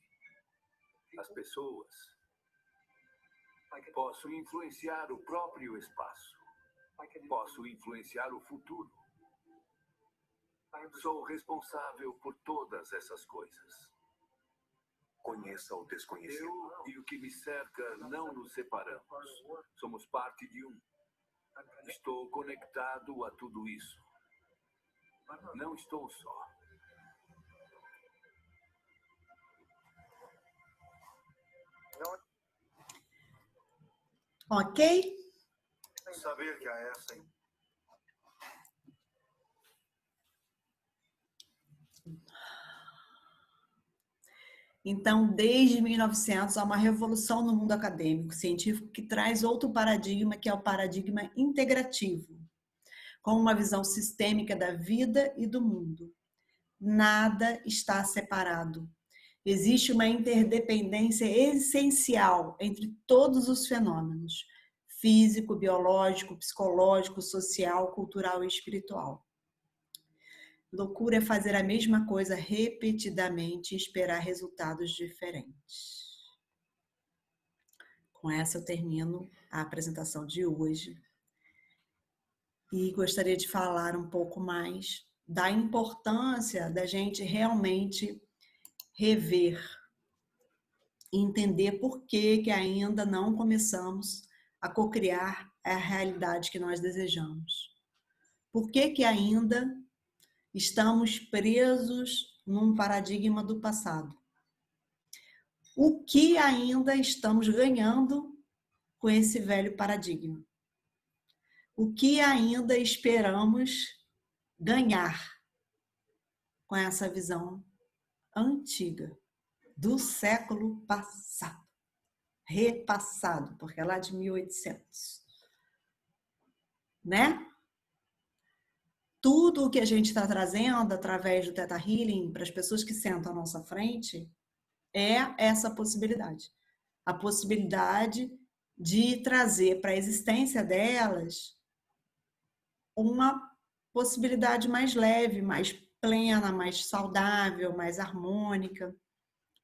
as pessoas. Posso influenciar o próprio espaço. Posso influenciar o futuro. Sou responsável por todas essas coisas. Conheça o desconhecido. Eu e o que me cerca não nos separamos. Somos parte de um. Estou conectado a tudo isso. Não estou só.
Ok?
Saber que há essa.
Então, desde 1900, há uma revolução no mundo acadêmico, científico, que traz outro paradigma, que é o paradigma integrativo, com uma visão sistêmica da vida e do mundo. Nada está separado. Existe uma interdependência essencial entre todos os fenômenos, físico, biológico, psicológico, social, cultural e espiritual. Loucura é fazer a mesma coisa repetidamente e esperar resultados diferentes. Com essa eu termino a apresentação de hoje. E gostaria de falar um pouco mais da importância da gente realmente rever e entender por que ainda não começamos a cocriar a realidade que nós desejamos. Por que ainda estamos presos num paradigma do passado? O que ainda estamos ganhando com esse velho paradigma? O que ainda esperamos ganhar com essa visão antiga do século passado? Repassado, porque é lá de 1800. Né? Tudo o que a gente está trazendo através do Theta Healing para as pessoas que sentam à nossa frente é essa possibilidade. A possibilidade de trazer para a existência delas uma possibilidade mais leve, mais plena, mais saudável, mais harmônica.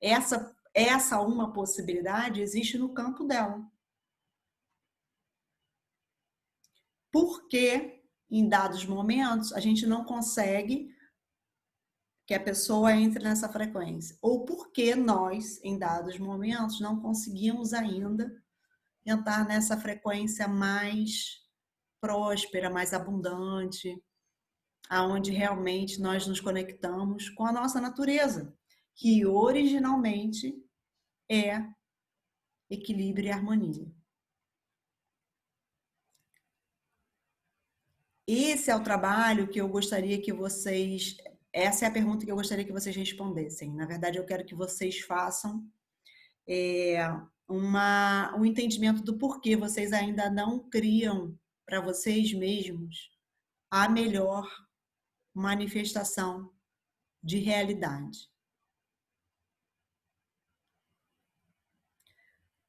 Essa uma possibilidade existe no campo dela. Porque em dados momentos a gente não consegue que a pessoa entre nessa frequência, ou porque nós, em dados momentos, não conseguimos ainda entrar nessa frequência mais próspera, mais abundante, aonde realmente nós nos conectamos com a nossa natureza, que originalmente é equilíbrio e harmonia. Esse é o trabalho que eu gostaria que vocês... Essa é a pergunta que eu gostaria que vocês respondessem. Na verdade, eu quero que vocês façam um entendimento do porquê vocês ainda não criam para vocês mesmos a melhor manifestação de realidade.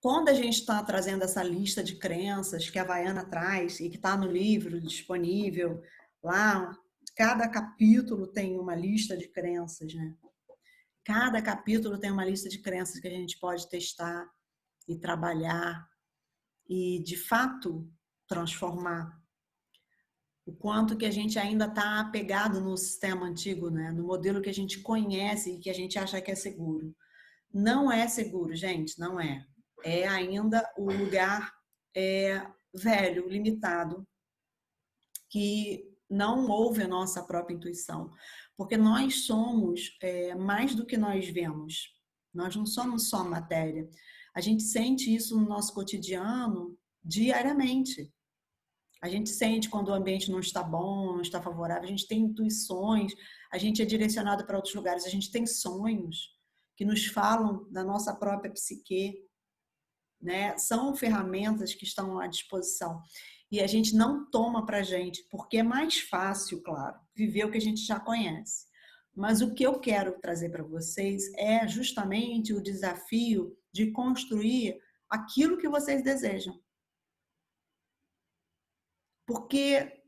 Quando a gente está trazendo essa lista de crenças que a Vaiana traz e que está no livro disponível lá, cada capítulo tem uma lista de crenças, né? Cada capítulo tem uma lista de crenças que a gente pode testar e trabalhar e, de fato, transformar. O quanto que a gente ainda está apegado no sistema antigo, né? No modelo que a gente conhece e que a gente acha que é seguro. Não é seguro, gente, não é. É ainda o lugar velho, limitado, que não ouve a nossa própria intuição. Porque nós somos mais do que nós vemos. Nós não somos só matéria. A gente sente isso no nosso cotidiano diariamente. A gente sente quando o ambiente não está bom, não está favorável, a gente tem intuições, a gente é direcionado para outros lugares, a gente tem sonhos que nos falam da nossa própria psique, né? São ferramentas que estão à disposição. E a gente não toma para a gente, porque é mais fácil, claro, viver o que a gente já conhece. Mas o que eu quero trazer para vocês é justamente o desafio de construir aquilo que vocês desejam. Porque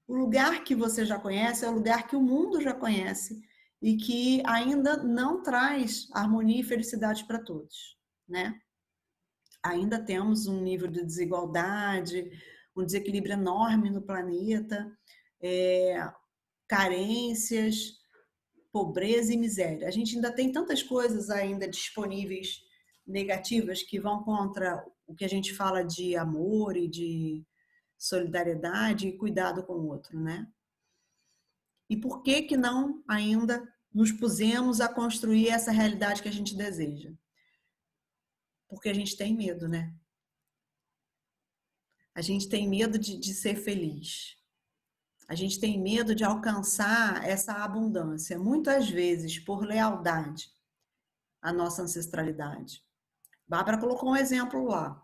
o lugar que você já conhece é o lugar que o mundo já conhece e que ainda não traz harmonia e felicidade para todos, né? Ainda temos um nível de desigualdade, um desequilíbrio enorme no planeta, carências, pobreza e miséria. A gente ainda tem tantas coisas ainda disponíveis negativas que vão contra o que a gente fala de amor e de solidariedade e cuidado com o outro, né? E por que não ainda nos pusemos a construir essa realidade que a gente deseja? Porque a gente tem medo, né? A gente tem medo de ser feliz. A gente tem medo de alcançar essa abundância, muitas vezes por lealdade à nossa ancestralidade. Bárbara colocou um exemplo lá.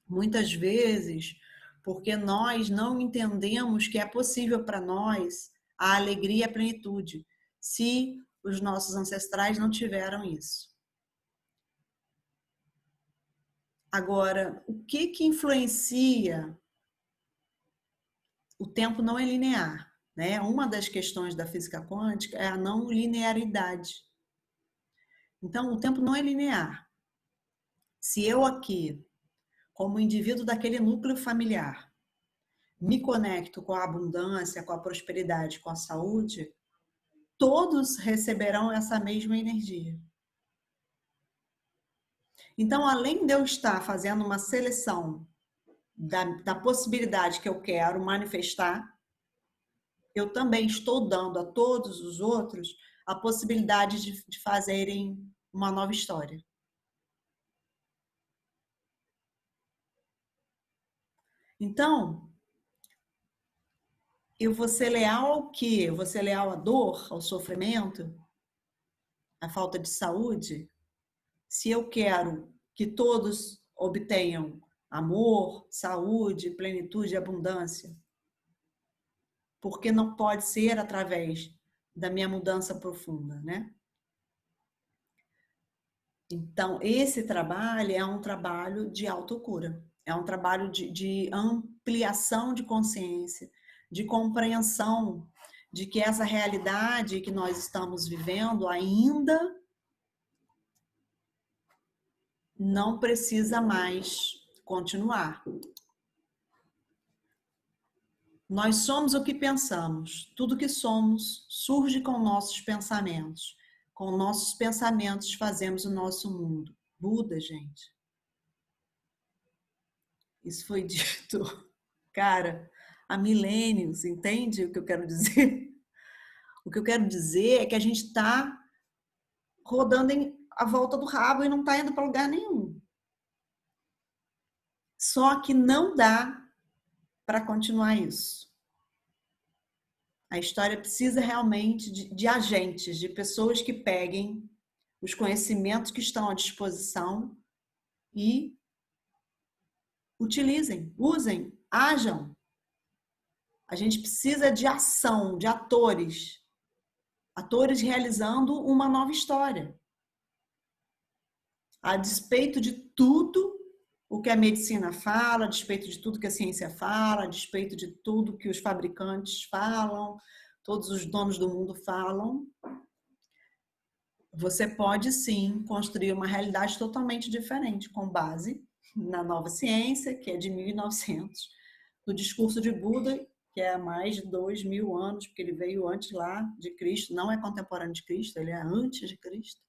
Muitas vezes, porque nós não entendemos que é possível para nós a alegria e a plenitude, se os nossos ancestrais não tiveram isso. Agora, o que influencia? O tempo não é linear, né? Uma das questões da física quântica é a não linearidade. Então, o tempo não é linear. Se eu aqui, como indivíduo daquele núcleo familiar, me conecto com a abundância, com a prosperidade, com a saúde, todos receberão essa mesma energia. Então, além de eu estar fazendo uma seleção da possibilidade que eu quero manifestar, eu também estou dando a todos os outros a possibilidade de fazerem uma nova história. Então, eu vou ser leal ao quê? Eu vou ser leal à dor, ao sofrimento, à falta de saúde? Se eu quero que todos obtenham amor, saúde, plenitude e abundância, porque não pode ser através da minha mudança profunda, né? Então, esse trabalho é um trabalho de autocura. É um trabalho de ampliação de consciência, de compreensão de que essa realidade que nós estamos vivendo ainda não precisa mais continuar. Nós somos o que pensamos. Tudo que somos surge com nossos pensamentos. Com nossos pensamentos fazemos o nosso mundo. Buda, gente. Isso foi dito, cara, há milênios, entende o que eu quero dizer? O que eu quero dizer é que a gente está rodando a volta do rabo e não está indo para lugar nenhum. Só que não dá para continuar isso. A história precisa realmente de agentes, de pessoas que peguem os conhecimentos que estão à disposição e utilizem, usem, ajam. A gente precisa de ação, de atores. Atores realizando uma nova história. A despeito de tudo o que a medicina fala, a despeito de tudo que a ciência fala, a despeito de tudo que os fabricantes falam, todos os donos do mundo falam, você pode sim construir uma realidade totalmente diferente, com base na nova ciência, que é de 1900, no discurso de Buda, que é há mais de 2000 anos, porque ele veio antes lá de Cristo, não é contemporâneo de Cristo, ele é antes de Cristo.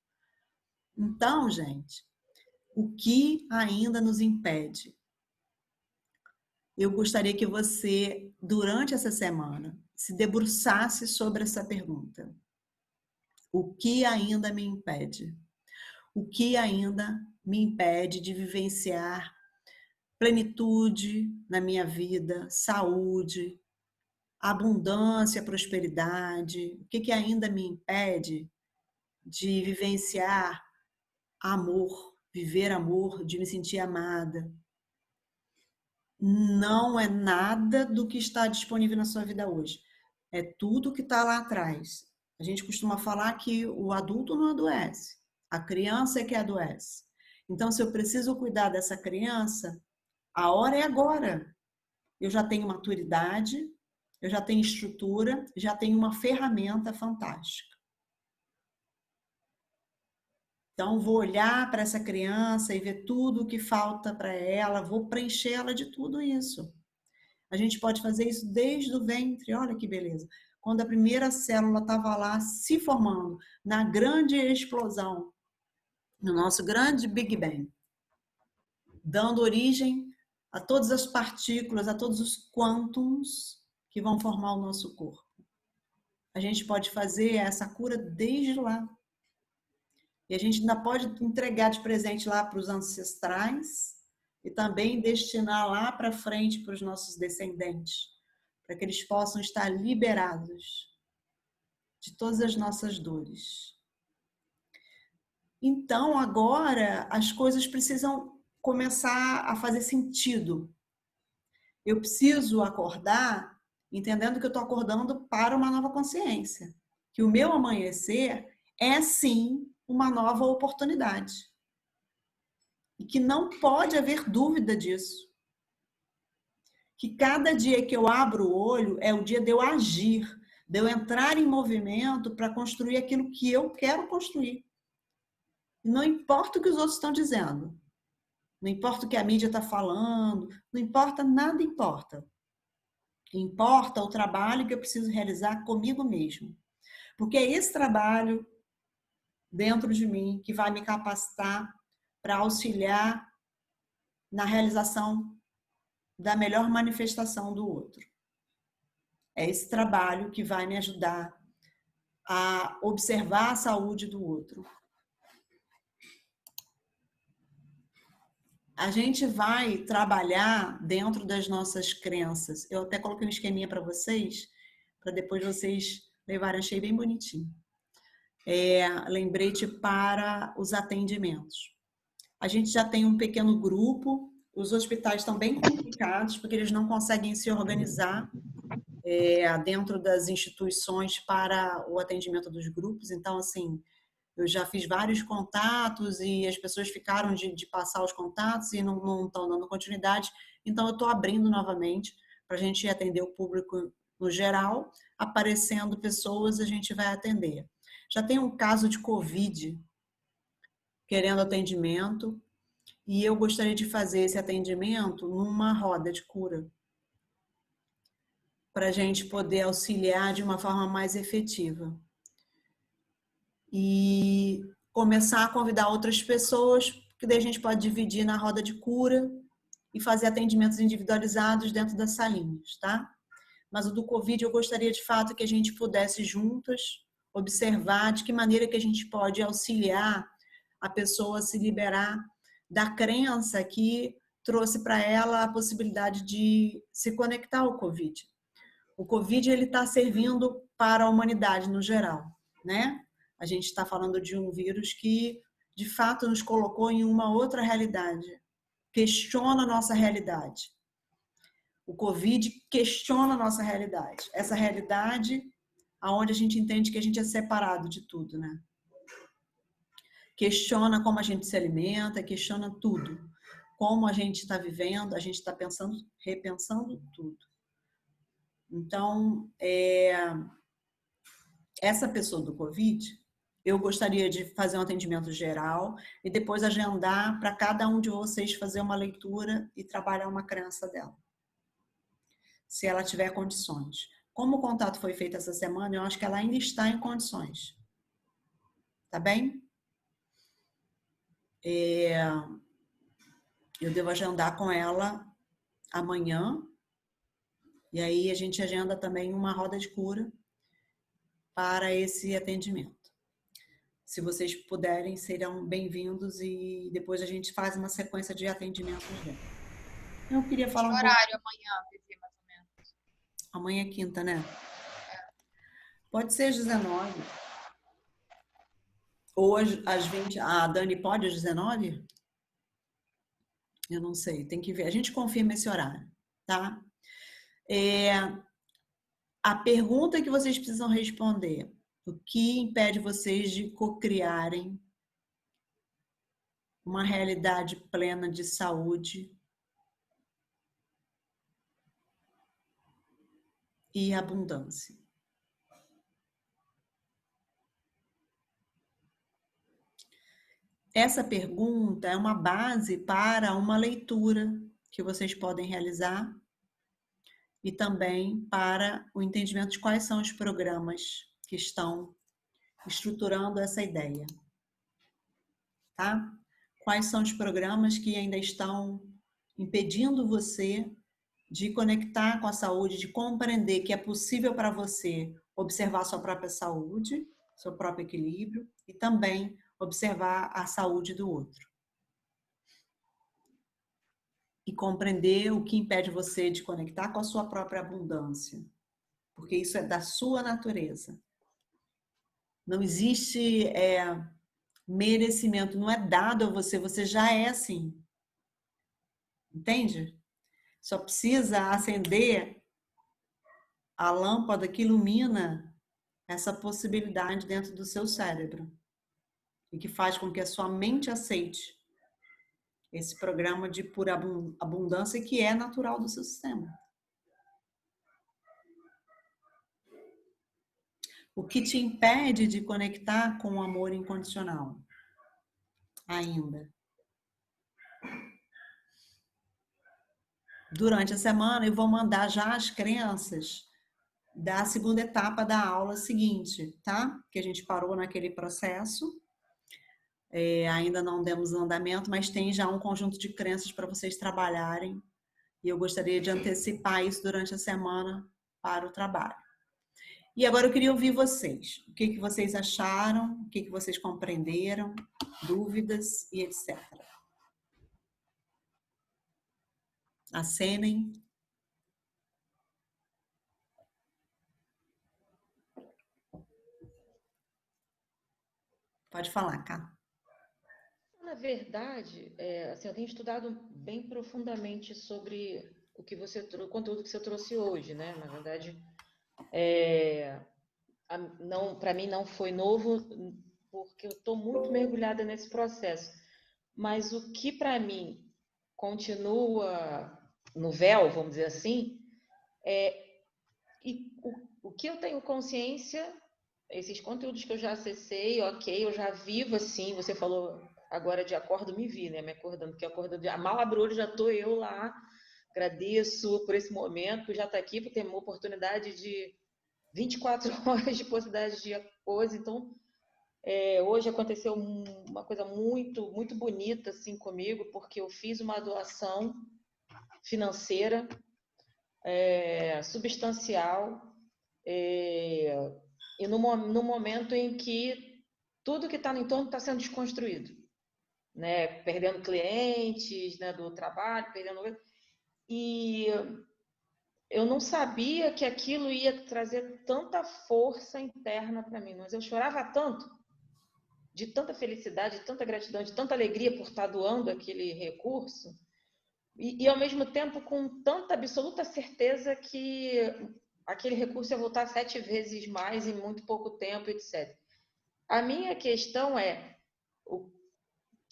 Então, gente, o que ainda nos impede? Eu gostaria que você, durante essa semana, se debruçasse sobre essa pergunta. O que ainda me impede? O que ainda me impede de vivenciar plenitude na minha vida, saúde, abundância, prosperidade? O que ainda me impede de vivenciar amor, viver amor, de me sentir amada? Não é nada do que está disponível na sua vida hoje. É tudo que está lá atrás. A gente costuma falar que o adulto não adoece, a criança é que adoece. Então, se eu preciso cuidar dessa criança, a hora é agora. Eu já tenho maturidade, eu já tenho estrutura, já tenho uma ferramenta fantástica. Então, vou olhar para essa criança e ver tudo o que falta para ela, vou preencher ela de tudo isso. A gente pode fazer isso desde o ventre, olha que beleza. Quando a primeira célula estava lá se formando, na grande explosão, no nosso grande Big Bang, dando origem a todas as partículas, a todos os quântons que vão formar o nosso corpo. A gente pode fazer essa cura desde lá. E a gente ainda pode entregar de presente lá para os ancestrais e também destinar lá para frente para os nossos descendentes, para que eles possam estar liberados de todas as nossas dores. Então, agora, as coisas precisam começar a fazer sentido. Eu preciso acordar entendendo que eu estou acordando para uma nova consciência. Que o meu amanhecer é, sim, uma nova oportunidade. E que não pode haver dúvida disso. Que cada dia que eu abro o olho é o dia de eu agir, de eu entrar em movimento para construir aquilo que eu quero construir. Não importa o que os outros estão dizendo. Não importa o que a mídia está falando. Não importa, nada importa. Importa o trabalho que eu preciso realizar comigo mesmo. Porque é esse trabalho dentro de mim que vai me capacitar para auxiliar na realização da melhor manifestação do outro. É esse trabalho que vai me ajudar a observar a saúde do outro. A gente vai trabalhar dentro das nossas crenças. Eu até coloquei um esqueminha para vocês, para depois vocês levarem, achei bem bonitinho. Lembrete para os atendimentos. A gente já tem um pequeno grupo, os hospitais estão bem complicados, porque eles não conseguem se organizar dentro das instituições para o atendimento dos grupos. Então, assim, Eu já fiz vários contatos e as pessoas ficaram de passar os contatos e não estão dando continuidade. Então, eu estou abrindo novamente para a gente atender o público no geral. Aparecendo pessoas, a gente vai atender. Já tem um caso de Covid querendo atendimento e eu gostaria de fazer esse atendimento numa roda de cura, para a gente poder auxiliar de uma forma mais efetiva. E começar a convidar outras pessoas, que daí a gente pode dividir na roda de cura e fazer atendimentos individualizados dentro das salinhas, tá? Mas o do Covid eu gostaria de fato que a gente pudesse juntas observar de que maneira que a gente pode auxiliar a pessoa a se liberar da crença que trouxe para ela a possibilidade de se conectar ao Covid. O Covid ele está servindo para a humanidade no geral, né? A gente está falando de um vírus que, de fato, nos colocou em uma outra realidade. Questiona a nossa realidade. O Covid questiona a nossa realidade. Essa realidade onde a gente entende que a gente é separado de tudo, né? Questiona como a gente se alimenta, questiona tudo. Como a gente está vivendo, a gente está pensando, repensando tudo. Então, essa pessoa do Covid, eu gostaria de fazer um atendimento geral e depois agendar para cada um de vocês fazer uma leitura e trabalhar uma crença dela, se ela tiver condições. Como o contato foi feito essa semana, eu acho que ela ainda está em condições. Tá bem? Eu devo agendar com ela amanhã e aí a gente agenda também uma roda de cura para esse atendimento. Se vocês puderem, serão bem-vindos e depois a gente faz uma sequência de atendimentos dela. Eu queria falar
que horário amanhã, Vivi, mais ou menos?
Amanhã é quinta, né? Pode ser às 19. Ou às 20. A Dani pode às 19? Eu não sei, tem que ver. A gente confirma esse horário, tá? A pergunta que vocês precisam responder: o que impede vocês de cocriarem uma realidade plena de saúde e abundância? Essa pergunta é uma base para uma leitura que vocês podem realizar e também para o entendimento de quais são os programas que estão estruturando essa ideia, tá? Quais são os programas que ainda estão impedindo você de conectar com a saúde, de compreender que é possível para você observar sua própria saúde, seu próprio equilíbrio e também observar a saúde do outro. E compreender o que impede você de conectar com a sua própria abundância. Porque isso é da sua natureza. Não existe merecimento, não é dado a você, você já é assim. Entende? Só precisa acender a lâmpada que ilumina essa possibilidade dentro do seu cérebro. E que faz com que a sua mente aceite esse programa de pura abundância que é natural do seu sistema. O que te impede de conectar com o amor incondicional? Ainda. Durante a semana eu vou mandar já as crenças da segunda etapa da aula seguinte, tá? Que a gente parou naquele processo. Ainda não demos andamento, mas tem já um conjunto de crenças para vocês trabalharem. E eu gostaria de antecipar isso durante a semana para o trabalho. E agora eu queria ouvir vocês. O que vocês acharam, o que vocês compreenderam, dúvidas e etc. Acenem. Pode falar, Cá.
Na verdade, assim, eu tenho estudado bem profundamente sobre o conteúdo que você trouxe hoje, né? Na verdade, para mim não foi novo porque eu estou muito mergulhada nesse processo. Mas o que para mim continua no véu, vamos dizer assim, e o que eu tenho consciência, esses conteúdos que eu já acessei, ok, eu já vivo assim, você falou agora de acordo, me vi, né? Me acordando, que acordo de mal abre o olho, já estou eu lá, agradeço por esse momento, por já estar aqui, por ter uma oportunidade de 24 horas de possibilidade de coisa. Então, hoje aconteceu uma coisa muito, muito bonita assim comigo, porque eu fiz uma doação financeira substancial e no momento em que tudo que está no entorno está sendo desconstruído, né? Perdendo clientes, né, do trabalho, e eu não sabia que aquilo ia trazer tanta força interna para mim, mas eu chorava tanto, de tanta felicidade, de tanta gratidão, de tanta alegria por estar doando aquele recurso, e ao mesmo tempo com tanta absoluta certeza que aquele recurso ia voltar 7 vezes mais em muito pouco tempo, etc. A minha questão o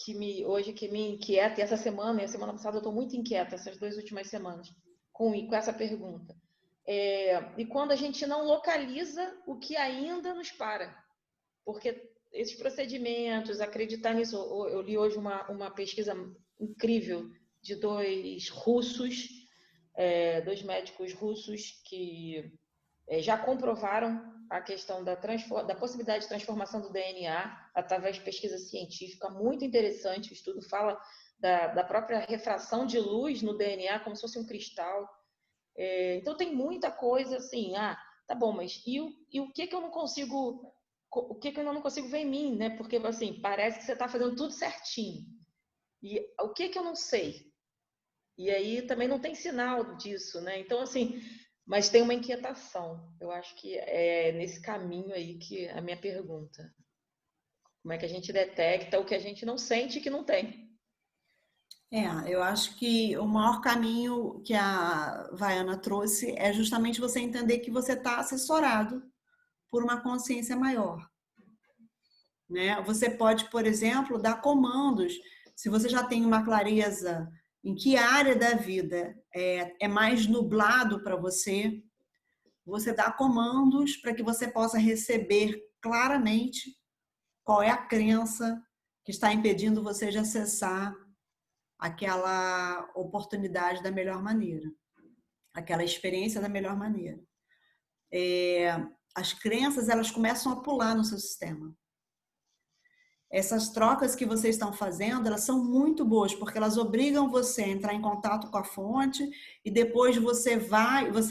que me inquieta, e essa semana e a semana passada eu estou muito inquieta, essas 2 últimas semanas, com essa pergunta. E quando a gente não localiza o que ainda nos para, porque esses procedimentos, acreditar nisso, eu li hoje uma pesquisa incrível de 2 russos, 2 médicos russos que já comprovaram a questão da possibilidade de transformação do DNA através de pesquisa científica, muito interessante. O estudo fala da própria refração de luz no DNA, como se fosse um cristal. Então tem muita coisa assim, tá bom, mas e o que eu não consigo, o que eu não consigo ver em mim, né? Porque assim, parece que você está fazendo tudo certinho. E o que eu não sei? E aí também não tem sinal disso, né? Então, assim, mas tem uma inquietação. Eu acho que é nesse caminho aí que a minha pergunta. Como é que a gente detecta o que a gente não sente que não tem?
Eu acho que o maior caminho que a Vaiana trouxe é justamente você entender que você está assessorado por uma consciência maior, né? Você pode, por exemplo, dar comandos. Se você já tem uma clareza em que área da vida é mais nublado para você, você dá comandos para que você possa receber claramente qual é a crença que está impedindo você de acessar aquela oportunidade da melhor maneira, aquela experiência da melhor maneira. As crenças, elas começam a pular no seu sistema. Essas trocas que vocês estão fazendo, elas são muito boas, porque elas obrigam você a entrar em contato com a fonte e depois você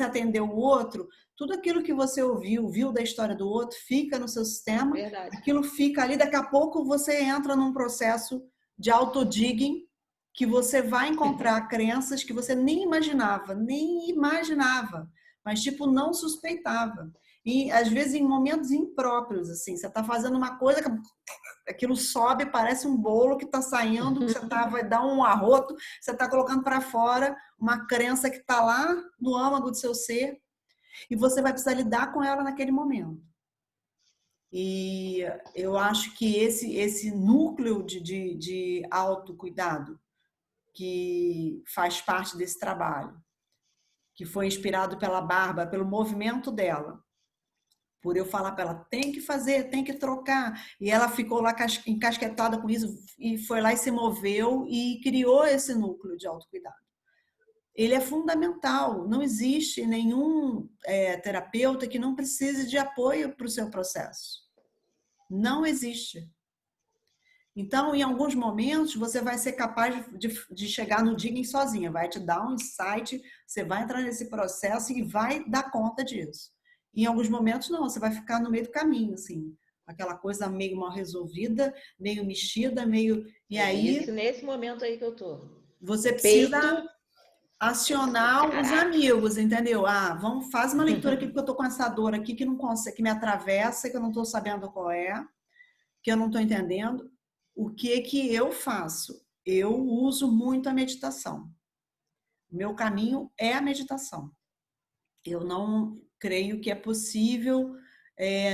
atender o outro, tudo aquilo que você viu da história do outro, fica no seu sistema.
Verdade.
Aquilo fica ali, daqui a pouco você entra num processo de autodigging, que você vai encontrar crenças que você nem imaginava, mas tipo não suspeitava. E às vezes em momentos impróprios, assim, você está fazendo uma coisa, aquilo sobe, parece um bolo que está saindo, que vai dar um arroto, você está colocando para fora uma crença que está lá no âmago do seu ser e você vai precisar lidar com ela naquele momento. E eu acho que esse núcleo de autocuidado que faz parte desse trabalho, que foi inspirado pela Bárbara, pelo movimento dela, por eu falar para ela, tem que fazer, tem que trocar, e ela ficou lá encasquetada com isso, e foi lá e se moveu e criou esse núcleo de autocuidado. Ele é fundamental, não existe nenhum terapeuta que não precise de apoio para o seu processo. Não existe. Então, em alguns momentos, você vai ser capaz de chegar no digging sozinha, vai te dar um insight, você vai entrar nesse processo e vai dar conta disso. Em alguns momentos, não, você vai ficar no meio do caminho, assim, aquela coisa meio mal resolvida, meio mexida, meio... E aí...
Isso, nesse momento aí que eu tô.
Você precisa acionar os amigos, entendeu? Faz uma leitura aqui, porque eu tô com essa dor aqui que não consegue, que me atravessa, que eu não tô sabendo qual é, que eu não tô entendendo. O que eu faço? Eu uso muito a meditação. Meu caminho é a meditação. Eu não creio que é possível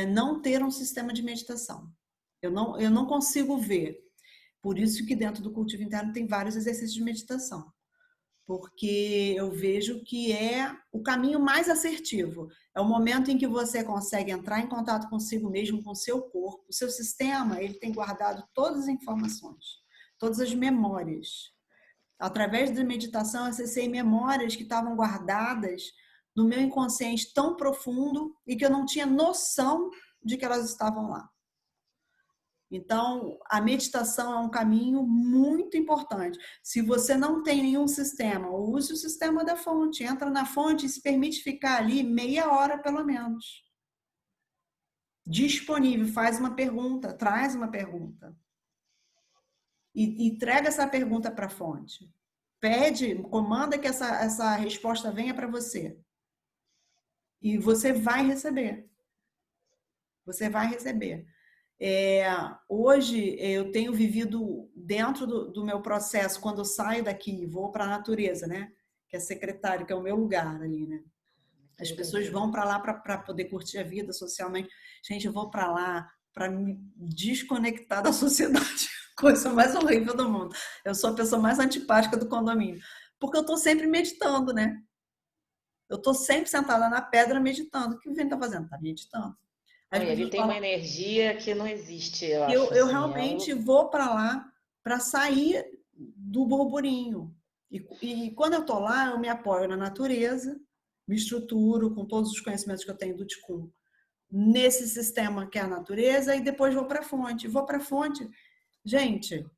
não ter um sistema de meditação. Eu não consigo ver. Por isso que dentro do cultivo interno tem vários exercícios de meditação. Porque eu vejo que é o caminho mais assertivo. É o momento em que você consegue entrar em contato consigo mesmo, com o seu corpo. O seu sistema, ele tem guardado todas as informações, todas as memórias. Através da meditação, eu acessei memórias que estavam guardadas no meu inconsciente tão profundo e que eu não tinha noção de que elas estavam lá. Então, a meditação é um caminho muito importante. Se você não tem nenhum sistema, use o sistema da fonte. Entra na fonte e se permite ficar ali meia hora, pelo menos. Disponível, faz uma pergunta, traz uma pergunta. E entrega essa pergunta para a fonte. Pede, comanda que essa resposta venha para você. E você vai receber. Você vai receber. Hoje eu tenho vivido dentro do meu processo, quando eu saio daqui, vou para a natureza, né? Que é secretário, que é o meu lugar ali, né? As pessoas vão para lá para poder curtir a vida socialmente. Gente, eu vou para lá para me desconectar da sociedade. Coisa mais horrível do mundo. Eu sou a pessoa mais antipática do condomínio. Porque eu estou sempre meditando, né? Eu estou sempre sentada na pedra meditando. O que o vento está fazendo? Está meditando.
E ele tem uma energia que não existe, eu acho.
Eu realmente vou para lá para sair do burburinho. E quando eu estou lá, eu me apoio na natureza, me estruturo com todos os conhecimentos que eu tenho do Ticum nesse sistema que é a natureza, e depois vou para a fonte. Vou para a fonte. Gente,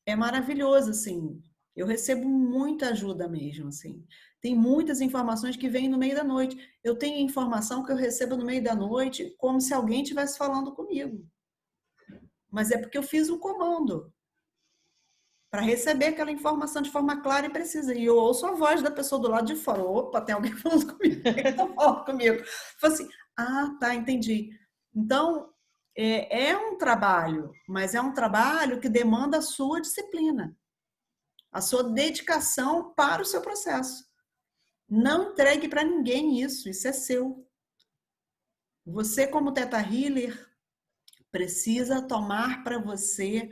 é maravilhoso, assim. Eu recebo muita ajuda mesmo, assim. Tem muitas informações que vêm no meio da noite. Eu tenho informação que eu recebo no meio da noite como se alguém estivesse falando comigo. Mas é porque eu fiz um comando para receber aquela informação de forma clara e precisa. E eu ouço a voz da pessoa do lado de fora. Opa, tem alguém falando comigo. Quem está falando comigo? Eu falo assim, tá, entendi. Então, é um trabalho, mas é um trabalho que demanda a sua disciplina, a sua dedicação para o seu processo. Não entregue para ninguém isso é seu. Você, como Theta Healer, precisa tomar para você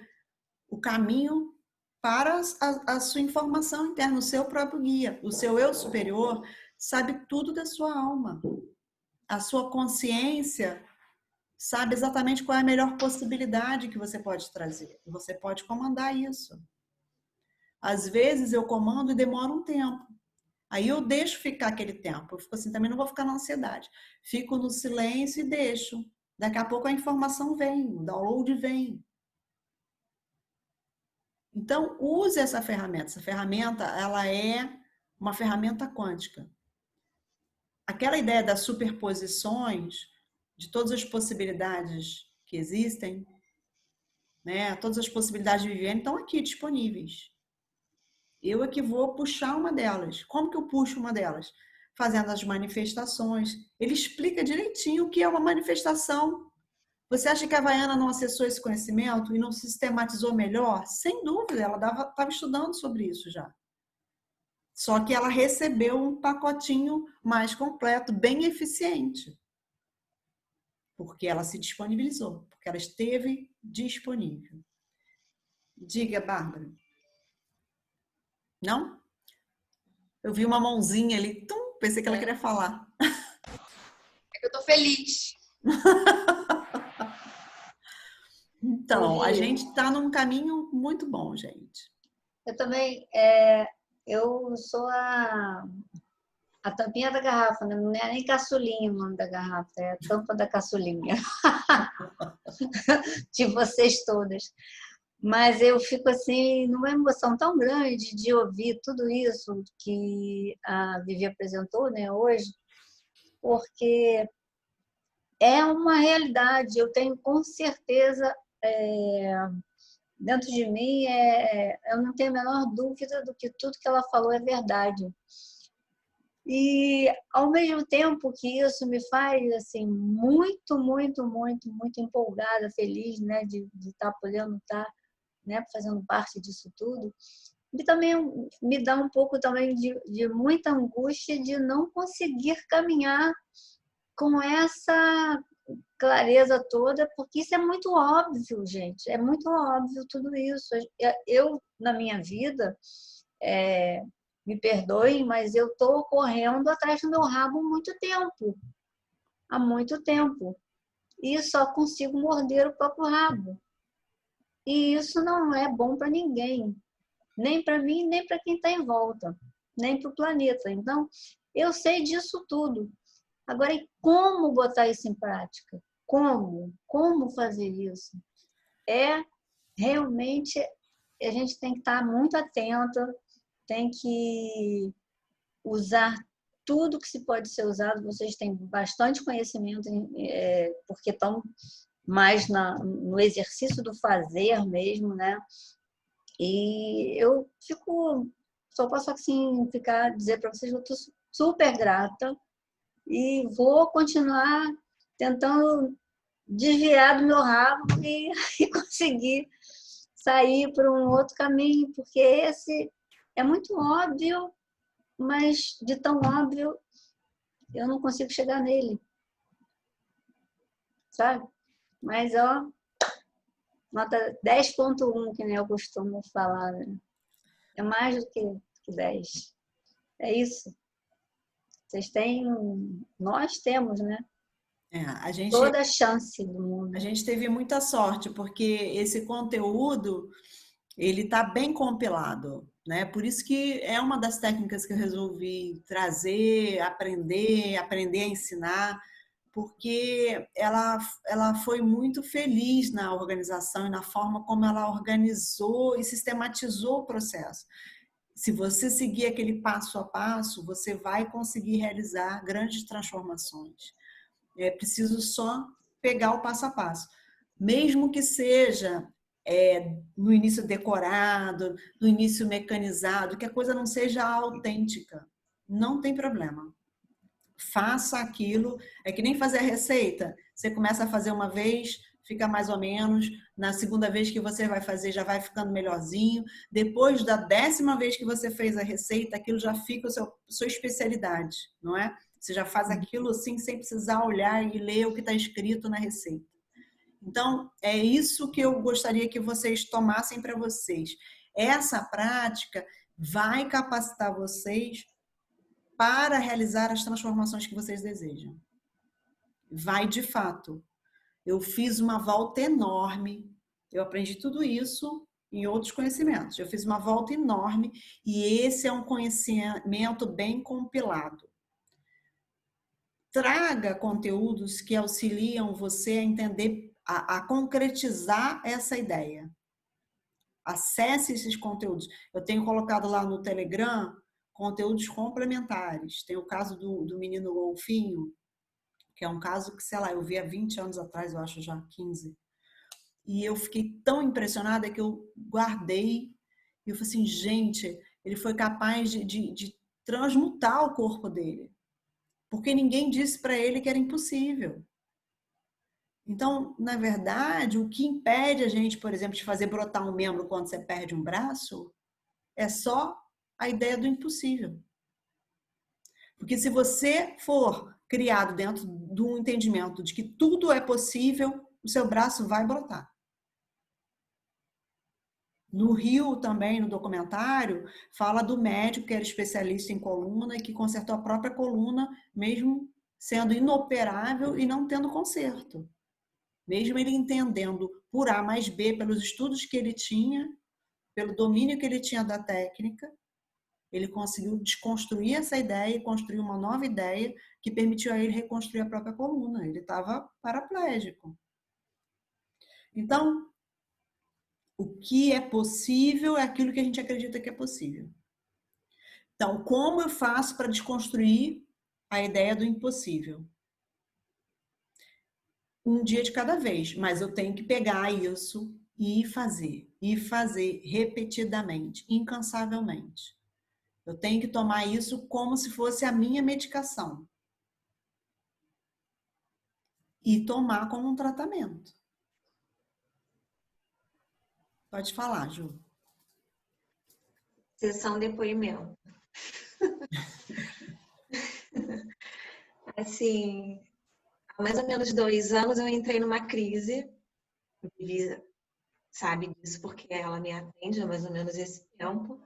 o caminho para a sua informação interna, o seu próprio guia. O seu eu superior sabe tudo da sua alma. A sua consciência sabe exatamente qual é a melhor possibilidade que você pode trazer. Você pode comandar isso. Às vezes eu comando e demora um tempo. Aí eu deixo ficar aquele tempo. Eu fico assim, também não vou ficar na ansiedade. Fico no silêncio e deixo. Daqui a pouco a informação vem, o download vem. Então, use essa ferramenta. Essa ferramenta, ela é uma ferramenta quântica. Aquela ideia das superposições, de todas as possibilidades que existem, né? Todas as possibilidades de viver estão aqui disponíveis. Eu é que vou puxar uma delas. Como que eu puxo uma delas? Fazendo as manifestações. Ele explica direitinho o que é uma manifestação. Você acha que a Havaiana não acessou esse conhecimento e não sistematizou melhor? Sem dúvida, ela estava estudando sobre isso já. Só que ela recebeu um pacotinho mais completo, bem eficiente. Porque ela se disponibilizou, porque ela esteve disponível. Diga, Bárbara. Não? Eu vi uma mãozinha ali, pensei que ela queria falar.
É que eu tô feliz.
Então, a gente está num caminho muito bom, gente.
Eu também, eu sou a tampinha da garrafa, né? Não é nem caçulinha o nome da garrafa, é a tampa da caçulinha. De vocês todas. Mas eu fico assim, numa emoção tão grande de ouvir tudo isso que a Vivi apresentou, né, hoje, porque é uma realidade. Eu tenho com certeza, dentro de mim, eu não tenho a menor dúvida do que tudo que ela falou é verdade. E, ao mesmo tempo que isso me faz assim, muito, muito, muito, muito empolgada, feliz, né, de estar podendo estar, né, fazendo parte disso tudo, e também me dá um pouco também de muita angústia de não conseguir caminhar com essa clareza toda, porque isso é muito óbvio, gente. É muito óbvio tudo isso. Eu na minha vida, me perdoem, mas eu estou correndo atrás do meu rabo há muito tempo. E só consigo morder o próprio rabo. E isso não é bom para ninguém. Nem para mim, nem para quem está em volta. Nem para o planeta. Então, eu sei disso tudo. Agora, e como botar isso em prática? Como? Como fazer isso? Realmente, a gente tem que estar muito atenta, tem que usar tudo que se pode ser usado. Vocês têm bastante conhecimento, porque estão mais no exercício do fazer mesmo, né? E eu só posso assim dizer para vocês que eu estou super grata e vou continuar tentando desviar do meu rabo e conseguir sair por um outro caminho, porque esse é muito óbvio, mas de tão óbvio eu não consigo chegar nele, sabe? Mas, ó, nota 10.1, que nem eu costumo falar, né? É mais do que 10. É isso. Vocês têm, nós temos, né? Toda a chance do mundo.
A gente teve muita sorte, porque esse conteúdo, ele está bem compilado, né? Por isso que é uma das técnicas que eu resolvi trazer, aprender a ensinar, porque ela foi muito feliz na organização e na forma como ela organizou e sistematizou o processo. Se você seguir aquele passo a passo, você vai conseguir realizar grandes transformações. É preciso só pegar o passo a passo. Mesmo que seja no início decorado, no início mecanizado, que a coisa não seja autêntica. Não tem problema. Faça aquilo. É que nem fazer a receita. Você começa a fazer uma vez, fica mais ou menos. Na segunda vez que você vai fazer, já vai ficando melhorzinho. Depois da 10ª vez que você fez a receita, aquilo já fica sua especialidade, não é? Você já faz aquilo assim, sem precisar olhar e ler o que está escrito na receita. Então, é isso que eu gostaria que vocês tomassem para vocês. Essa prática vai capacitar vocês para realizar as transformações que vocês desejam. Vai de fato. Eu fiz uma volta enorme, eu aprendi tudo isso em outros conhecimentos. Eu fiz uma volta enorme e esse é um conhecimento bem compilado. Traga conteúdos que auxiliam você a entender, a concretizar essa ideia. Acesse esses conteúdos. Eu tenho colocado lá no Telegram conteúdos complementares. Tem o caso do menino golfinho, que é um caso que, sei lá, eu vi há 20 anos atrás, eu acho já 15. E eu fiquei tão impressionada que eu guardei. E eu falei assim, gente, ele foi capaz de transmutar o corpo dele. Porque ninguém disse para ele que era impossível. Então, na verdade, o que impede a gente, por exemplo, de fazer brotar um membro quando você perde um braço, é só a ideia do impossível. Porque se você for criado dentro de um entendimento de que tudo é possível, o seu braço vai brotar. No Rio também, no documentário, fala do médico que era especialista em coluna e que consertou a própria coluna, mesmo sendo inoperável e não tendo conserto. Mesmo ele entendendo por A mais B, pelos estudos que ele tinha, pelo domínio que ele tinha da técnica, ele conseguiu desconstruir essa ideia e construir uma nova ideia que permitiu a ele reconstruir a própria coluna. Ele estava paraplégico. Então, o que é possível é aquilo que a gente acredita que é possível. Então, como eu faço para desconstruir a ideia do impossível? Um dia de cada vez, mas eu tenho que pegar isso e fazer repetidamente, incansavelmente. Eu tenho que tomar isso como se fosse a minha medicação. E tomar como um tratamento. Pode falar, Ju.
Sessão depoimento. Assim, há mais ou menos 2 anos eu entrei numa crise. Vivi, sabe disso porque ela me atende há mais ou menos esse tempo.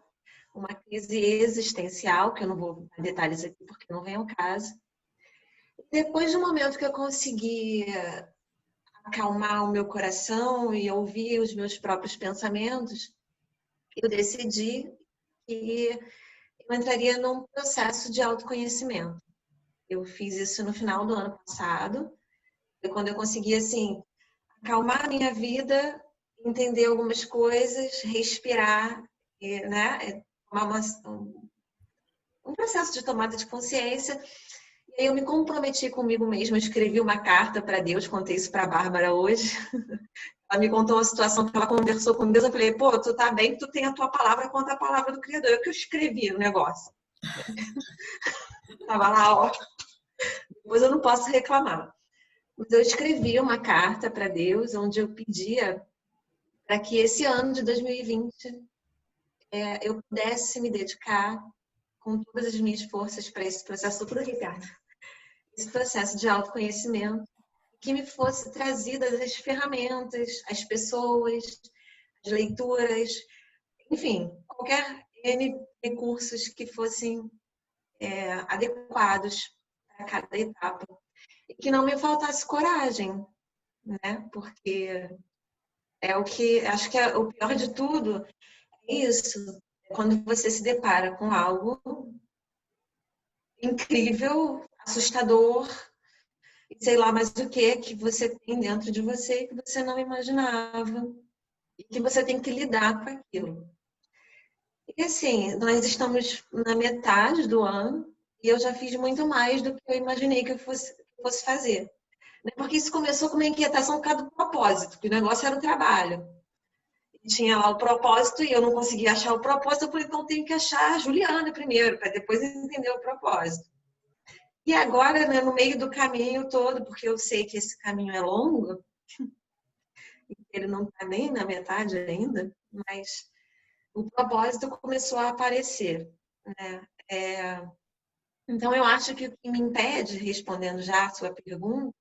Uma crise existencial, que eu não vou dar detalhes aqui porque não vem ao caso. Depois de um momento que eu consegui acalmar o meu coração e ouvir os meus próprios pensamentos, eu decidi que eu entraria num processo de autoconhecimento. Eu fiz isso no final do ano passado, quando eu consegui, assim, acalmar a minha vida, entender algumas coisas, respirar, né? Um processo de tomada de consciência. E aí eu me comprometi comigo mesma, eu escrevi uma carta para Deus, contei isso para a Bárbara hoje. Ela me contou uma situação que ela conversou com Deus, eu falei, pô, tu tá bem, tu tem a tua palavra contra a palavra do Criador. Eu que eu escrevi o negócio. Tava lá, ó. Depois eu não posso reclamar. Mas eu escrevi uma carta para Deus, onde eu pedia para que esse ano de 2020 eu pudesse me dedicar com todas as minhas forças para esse processo, tudo, Ricardo, esse processo de autoconhecimento, que me fosse trazidas as ferramentas, as pessoas, as leituras, enfim, qualquer N recursos que fossem adequados para cada etapa. E que não me faltasse coragem, né? Porque é o que, acho que é o pior de tudo, é isso. Quando você se depara com algo incrível, assustador, e sei lá mais o que você tem dentro de você que você não imaginava e que você tem que lidar com aquilo. E assim, nós estamos na metade do ano e eu já fiz muito mais do que eu imaginei que eu fosse fazer. Porque isso começou com uma inquietação por causa do propósito, que o negócio era o trabalho. E tinha lá o propósito e eu não conseguia achar o propósito, eu falei, então tenho que achar a Juliana primeiro, para depois entender o propósito. E agora, né, no meio do caminho todo, porque eu sei que esse caminho é longo, ele não está nem na metade ainda, mas o propósito começou a aparecer, né? Então, eu acho que o que me impede, respondendo já a sua pergunta,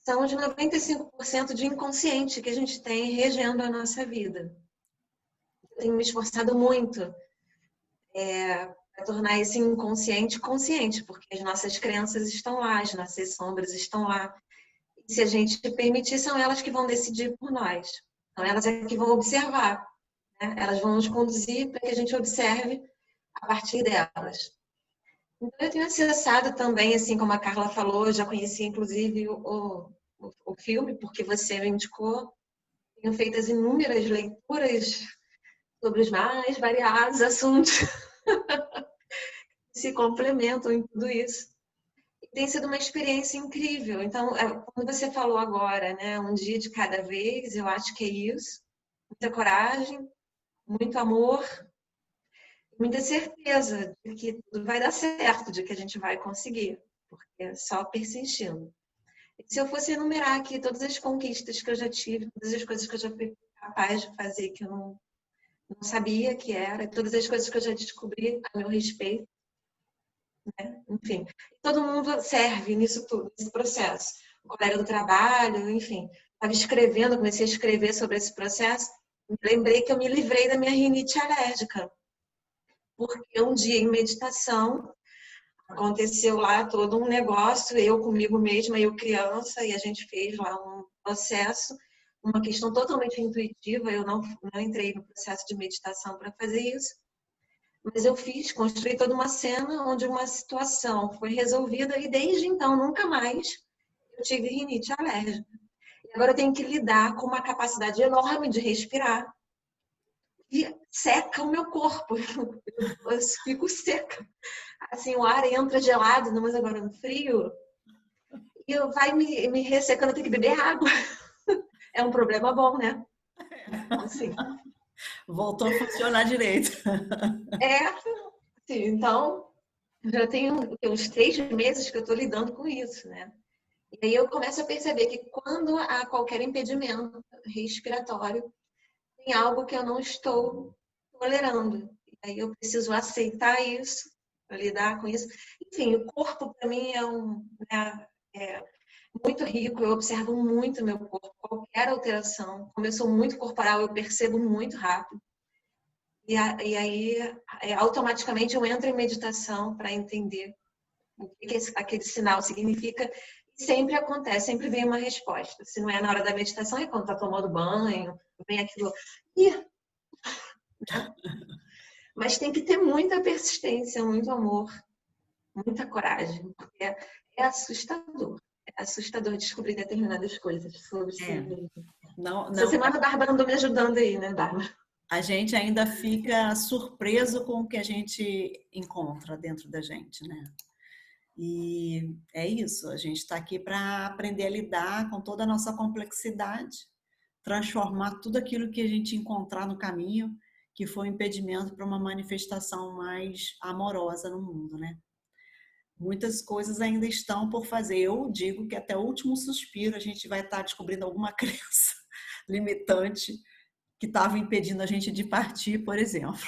são os 95% de inconsciente que a gente tem regendo a nossa vida. Eu tenho me esforçado muito para tornar esse inconsciente consciente, porque as nossas crenças estão lá, as nossas sombras estão lá. E se a gente permitir, são elas que vão decidir por nós. São elas que vão observar, né? Elas vão nos conduzir para que a gente observe a partir delas. Então, eu tenho acessado também, assim como a Carla falou, eu já conheci inclusive o filme, porque você me indicou. Tenho feito as inúmeras leituras sobre os mais variados assuntos que se complementam em tudo isso. E tem sido uma experiência incrível. Então, como você falou agora, né, um dia de cada vez, eu acho que é isso. Muita coragem, muito amor, muita certeza de que tudo vai dar certo, de que a gente vai conseguir, porque é só persistindo. Se eu fosse enumerar aqui todas as conquistas que eu já tive, todas as coisas que eu já fui capaz de fazer que eu não sabia que era, todas as coisas que eu já descobri a meu respeito, né? Enfim, todo mundo serve nisso tudo, nesse processo. O colega do trabalho, enfim, estava escrevendo, comecei a escrever sobre esse processo, me lembrei que eu me livrei da minha rinite alérgica, porque um dia em meditação aconteceu lá todo um negócio, eu comigo mesma, eu criança, e a gente fez lá um processo, uma questão totalmente intuitiva, eu não entrei no processo de meditação para fazer isso, mas eu construí toda uma cena onde uma situação foi resolvida e desde então, nunca mais eu tive rinite alérgica. E agora eu tenho que lidar com uma capacidade enorme de respirar e seca o meu corpo, eu fico seca. Assim, o ar entra gelado, mas agora no frio, e vai me ressecando, eu tenho que beber água. É um problema bom, né? Assim.
Voltou a funcionar direito.
Sim, então, já tenho uns 3 meses que eu estou lidando com isso, né? E aí eu começo a perceber que quando há qualquer impedimento respiratório, tem algo que eu não estou tolerando. E aí eu preciso aceitar isso, lidar com isso. Enfim, o corpo para mim é é muito rico, eu observo muito meu corpo, qualquer alteração. Como eu sou muito corporal, eu percebo muito rápido. E aí, automaticamente, eu entro em meditação para entender o que aquele sinal significa. E sempre acontece, sempre vem uma resposta. Se não é na hora da meditação, é quando está tomando banho, vem aquilo. Mas tem que ter muita persistência, muito amor, muita coragem, porque é assustador. É assustador descobrir determinadas coisas sobre si mesmo. Essa semana a Bárbara andou me ajudando aí, né, Bárbara?
A gente ainda fica surpreso com o que a gente encontra dentro da gente, né? E é isso, a gente está aqui para aprender a lidar com toda a nossa complexidade, transformar tudo aquilo que a gente encontrar no caminho, que foi um impedimento para uma manifestação mais amorosa no mundo, né? Muitas coisas ainda estão por fazer. Eu digo que até o último suspiro a gente vai estar descobrindo alguma crença limitante que estava impedindo a gente de partir, por exemplo.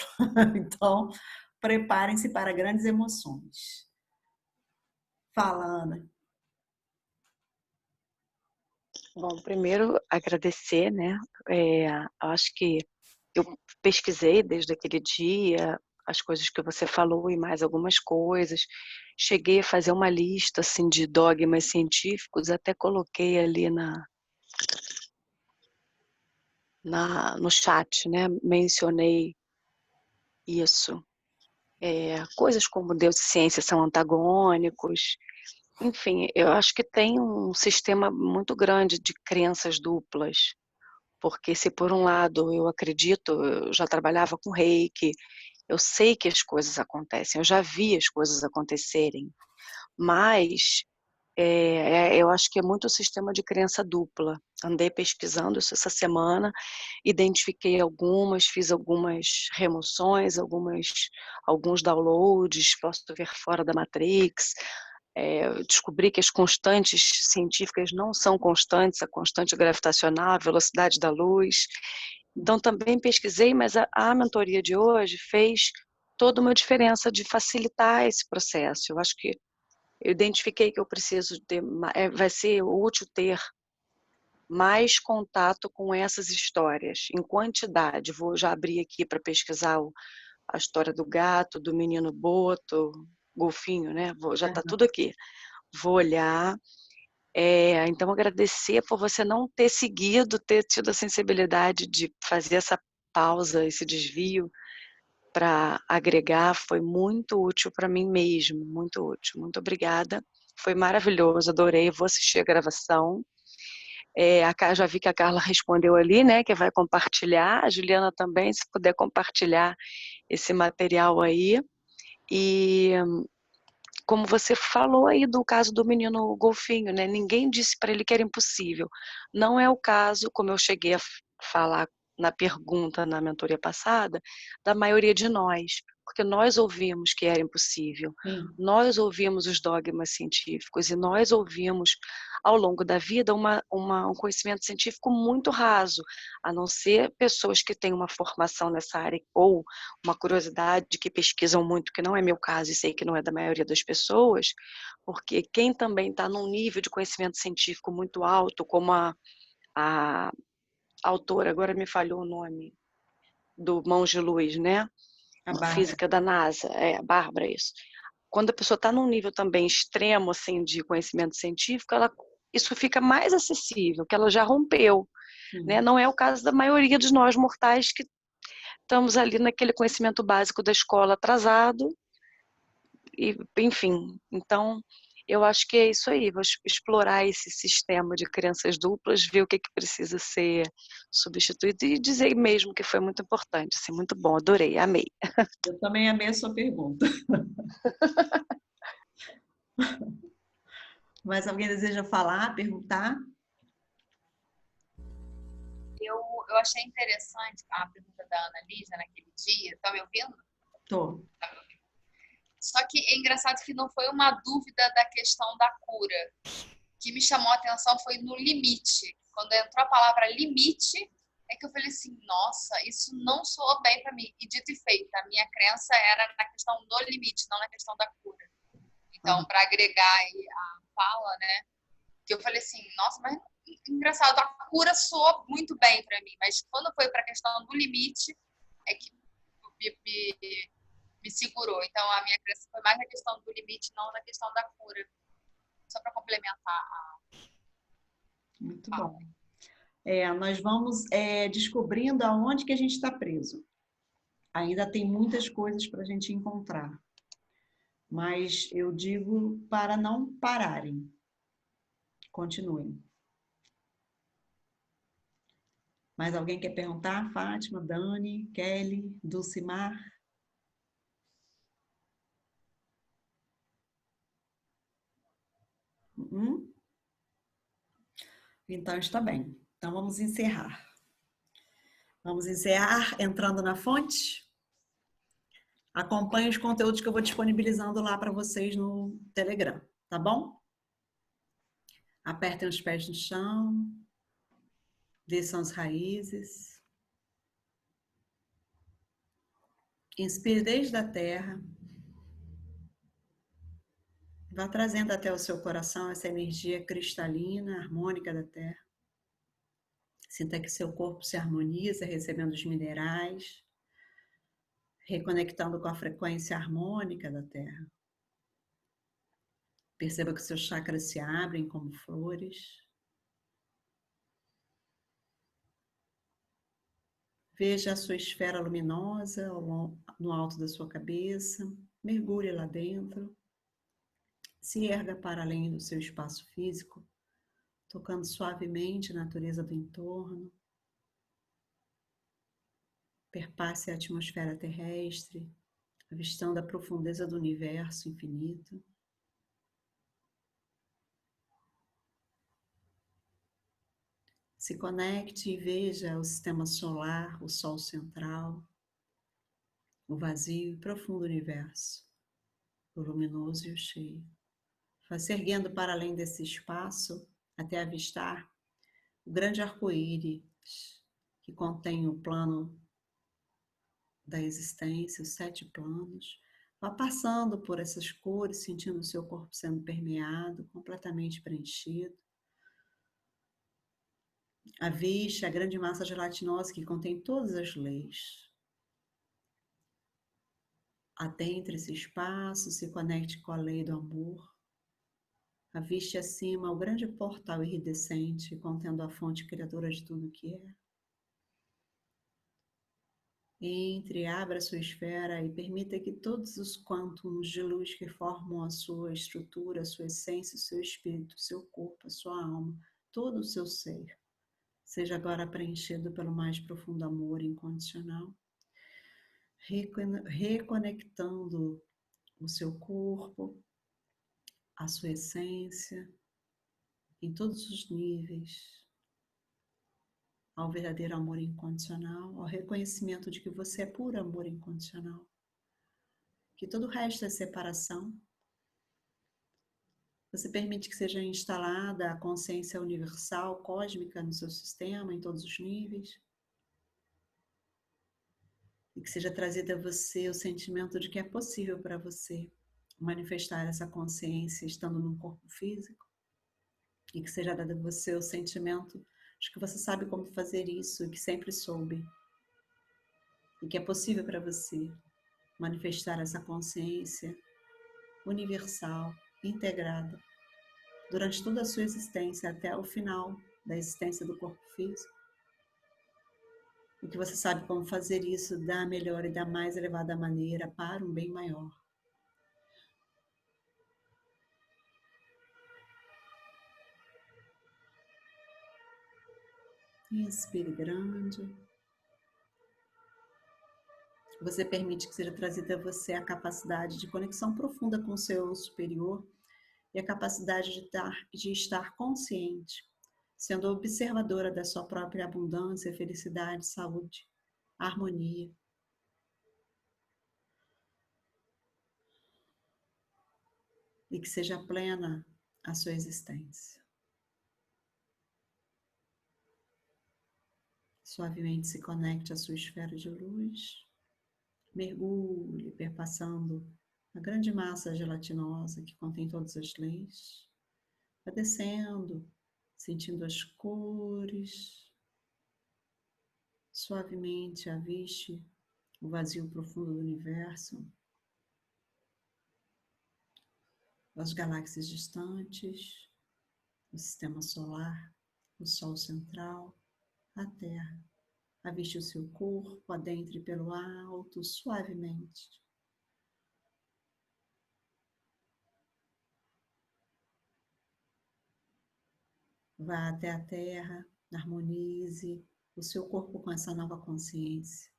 Então, preparem-se para grandes emoções. Fala, Ana.
Bom, primeiro agradecer, né? Acho que eu pesquisei desde aquele dia as coisas que você falou e mais algumas coisas. Cheguei a fazer uma lista assim de dogmas científicos, até coloquei ali no chat, né? Mencionei isso. Coisas como Deus e ciência são antagônicos. Enfim, eu acho que tem um sistema muito grande de crenças duplas, porque se por um lado eu acredito, eu já trabalhava com Reiki, eu sei que as coisas acontecem, eu já vi as coisas acontecerem, mas eu acho que é muito o sistema de crença dupla. Andei pesquisando isso essa semana, identifiquei algumas, fiz algumas remoções, alguns downloads, posso ver fora da Matrix. Descobri que as constantes científicas não são constantes, a constante gravitacional, a velocidade da luz. Então também pesquisei, mas a mentoria de hoje fez toda uma diferença de facilitar esse processo. Eu acho que eu identifiquei que eu preciso ter, vai ser útil ter mais contato com essas histórias, em quantidade. Vou já abrir aqui para pesquisar a história do gato, do menino boto, golfinho, né? Já está tudo aqui. Vou olhar. Então, agradecer por você não ter seguido, ter tido a sensibilidade de fazer essa pausa, esse desvio para agregar, foi muito útil para mim mesmo, muito útil. Muito obrigada, foi maravilhoso, adorei, vou assistir a gravação. Já vi que a Carla respondeu ali, né, que vai compartilhar, a Juliana também, se puder compartilhar esse material aí. E como você falou aí do caso do menino golfinho, né, ninguém disse para ele que era impossível. Não é o caso, como eu cheguei a falar na pergunta na mentoria passada, da maioria de nós, porque nós ouvimos que era impossível, nós ouvimos os dogmas científicos e nós ouvimos ao longo da vida um conhecimento científico muito raso, a não ser pessoas que têm uma formação nessa área ou uma curiosidade, que pesquisam muito, que não é meu caso e sei que não é da maioria das pessoas, porque quem também está num nível de conhecimento científico muito alto, como a autora, agora me falhou o nome, do Mãos de Luz, né? A física da NASA, a Bárbara, isso. Quando a pessoa está num nível também extremo, assim, de conhecimento científico, isso fica mais acessível, que ela já rompeu, né? Não é o caso da maioria de nós mortais que estamos ali naquele conhecimento básico da escola atrasado, e, enfim, então eu acho que é isso aí, vou explorar esse sistema de crenças duplas, ver o que precisa ser substituído e dizer mesmo que foi muito importante, assim, muito bom, adorei, amei.
Eu também amei a sua pergunta. Mais alguém deseja falar, perguntar?
Eu achei interessante a pergunta da Ana Lígia naquele dia. Tá me ouvindo?
Tô.
Tá me ouvindo? Só que é engraçado que não foi uma dúvida da questão da cura. O que me chamou a atenção foi no limite. Quando entrou a palavra limite, é que eu falei assim, nossa, isso não soou bem para mim. E dito e feito, a minha crença era na questão do limite, não na questão da cura. Então, para agregar aí a fala, né, Que eu falei assim, nossa, mas engraçado, a cura soou muito bem para mim, mas quando foi para a questão do limite, é que me segurou. Então, a minha crença foi mais na questão do limite, não na questão da cura. Só para complementar.
Muito bom. Nós vamos descobrindo aonde que a gente está preso. Ainda tem muitas coisas para a gente encontrar. Mas eu digo para não pararem. Continuem. Mais alguém quer perguntar? Fátima, Dani, Kelly, Dulcimar? Então está bem. Então vamos encerrar. Vamos encerrar entrando na fonte. Acompanhe os conteúdos que eu vou disponibilizando lá para vocês no Telegram, tá bom? Apertem os pés no chão. Desçam as raízes. Inspire desde a terra. Vá trazendo até o seu coração essa energia cristalina, harmônica da terra. Sinta que seu corpo se harmoniza, recebendo os minerais, reconectando com a frequência harmônica da terra. Perceba que seus chakras se abrem como flores. Veja a sua esfera luminosa no alto da sua cabeça. Mergulhe lá dentro. Se erga para além do seu espaço físico, tocando suavemente a natureza do entorno. Perpasse a atmosfera terrestre, avistando a profundeza do universo infinito. Se conecte e veja o sistema solar, o Sol central, o vazio e profundo universo, o luminoso e o cheio. Vá se erguendo para além desse espaço até avistar o grande arco-íris que contém o plano da existência, os 7 planos. Vá passando por essas cores, sentindo o seu corpo sendo permeado, completamente preenchido. Aviste a grande massa gelatinosa que contém todas as leis. Adentre esse espaço, se conecte com a lei do amor. Aviste acima o grande portal iridescente, contendo a fonte criadora de tudo que é. Entre, abra sua esfera e permita que todos os quântons de luz que formam a sua estrutura, a sua essência, o seu espírito, o seu corpo, a sua alma, todo o seu ser, seja agora preenchido pelo mais profundo amor incondicional, reconectando o seu corpo, a sua essência, em todos os níveis, ao verdadeiro amor incondicional, ao reconhecimento de que você é puro amor incondicional, que todo o resto é separação. Você permite que seja instalada a consciência universal, cósmica no seu sistema, em todos os níveis, e que seja trazida a você o sentimento de que é possível para você manifestar essa consciência estando num corpo físico, e que seja dado a você o sentimento de que você sabe como fazer isso e que sempre soube, e que é possível para você manifestar essa consciência universal, integrada, durante toda a sua existência, até o final da existência do corpo físico, e que você sabe como fazer isso da melhor e da mais elevada maneira para um bem maior. Inspire grande. Você permite que seja trazida a você a capacidade de conexão profunda com o seu eu superior e a capacidade de estar consciente, sendo observadora da sua própria abundância, felicidade, saúde, harmonia. E que seja plena a sua existência. Suavemente se conecte à sua esfera de luz. Mergulhe, perpassando a grande massa gelatinosa que contém todas as leis. Vai descendo, sentindo as cores. Suavemente aviste o vazio profundo do universo, as galáxias distantes, o sistema solar, o Sol central, a Terra. Aviste o seu corpo, adentre pelo alto, suavemente. Vá até a Terra, harmonize o seu corpo com essa nova consciência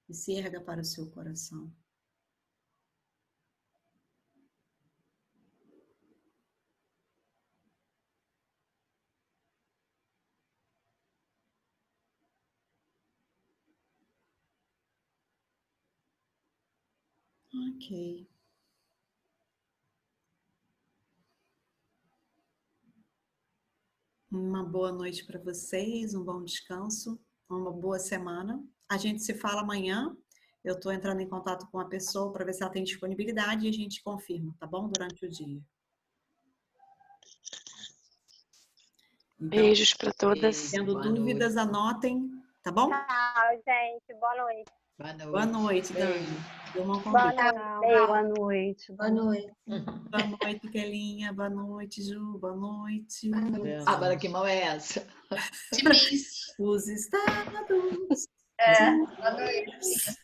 e se erga para o seu coração. Ok. Uma boa noite para vocês, um bom descanso, uma boa semana. A gente se fala amanhã. Eu estou entrando em contato com a pessoa para ver se ela tem disponibilidade e a gente confirma, tá bom? Durante o dia. Então,
beijos para todas.
tendo dúvidas, anotem, tá bom?
Tchau, gente. Boa noite.
Boa noite, Dani. Durmam com
Boa
Deus.
noite.
Boa noite.
Boa noite, Kelinha. Boa noite, Ju. Boa noite.
Agora que mal é essa?
Os estados.
Boa noite.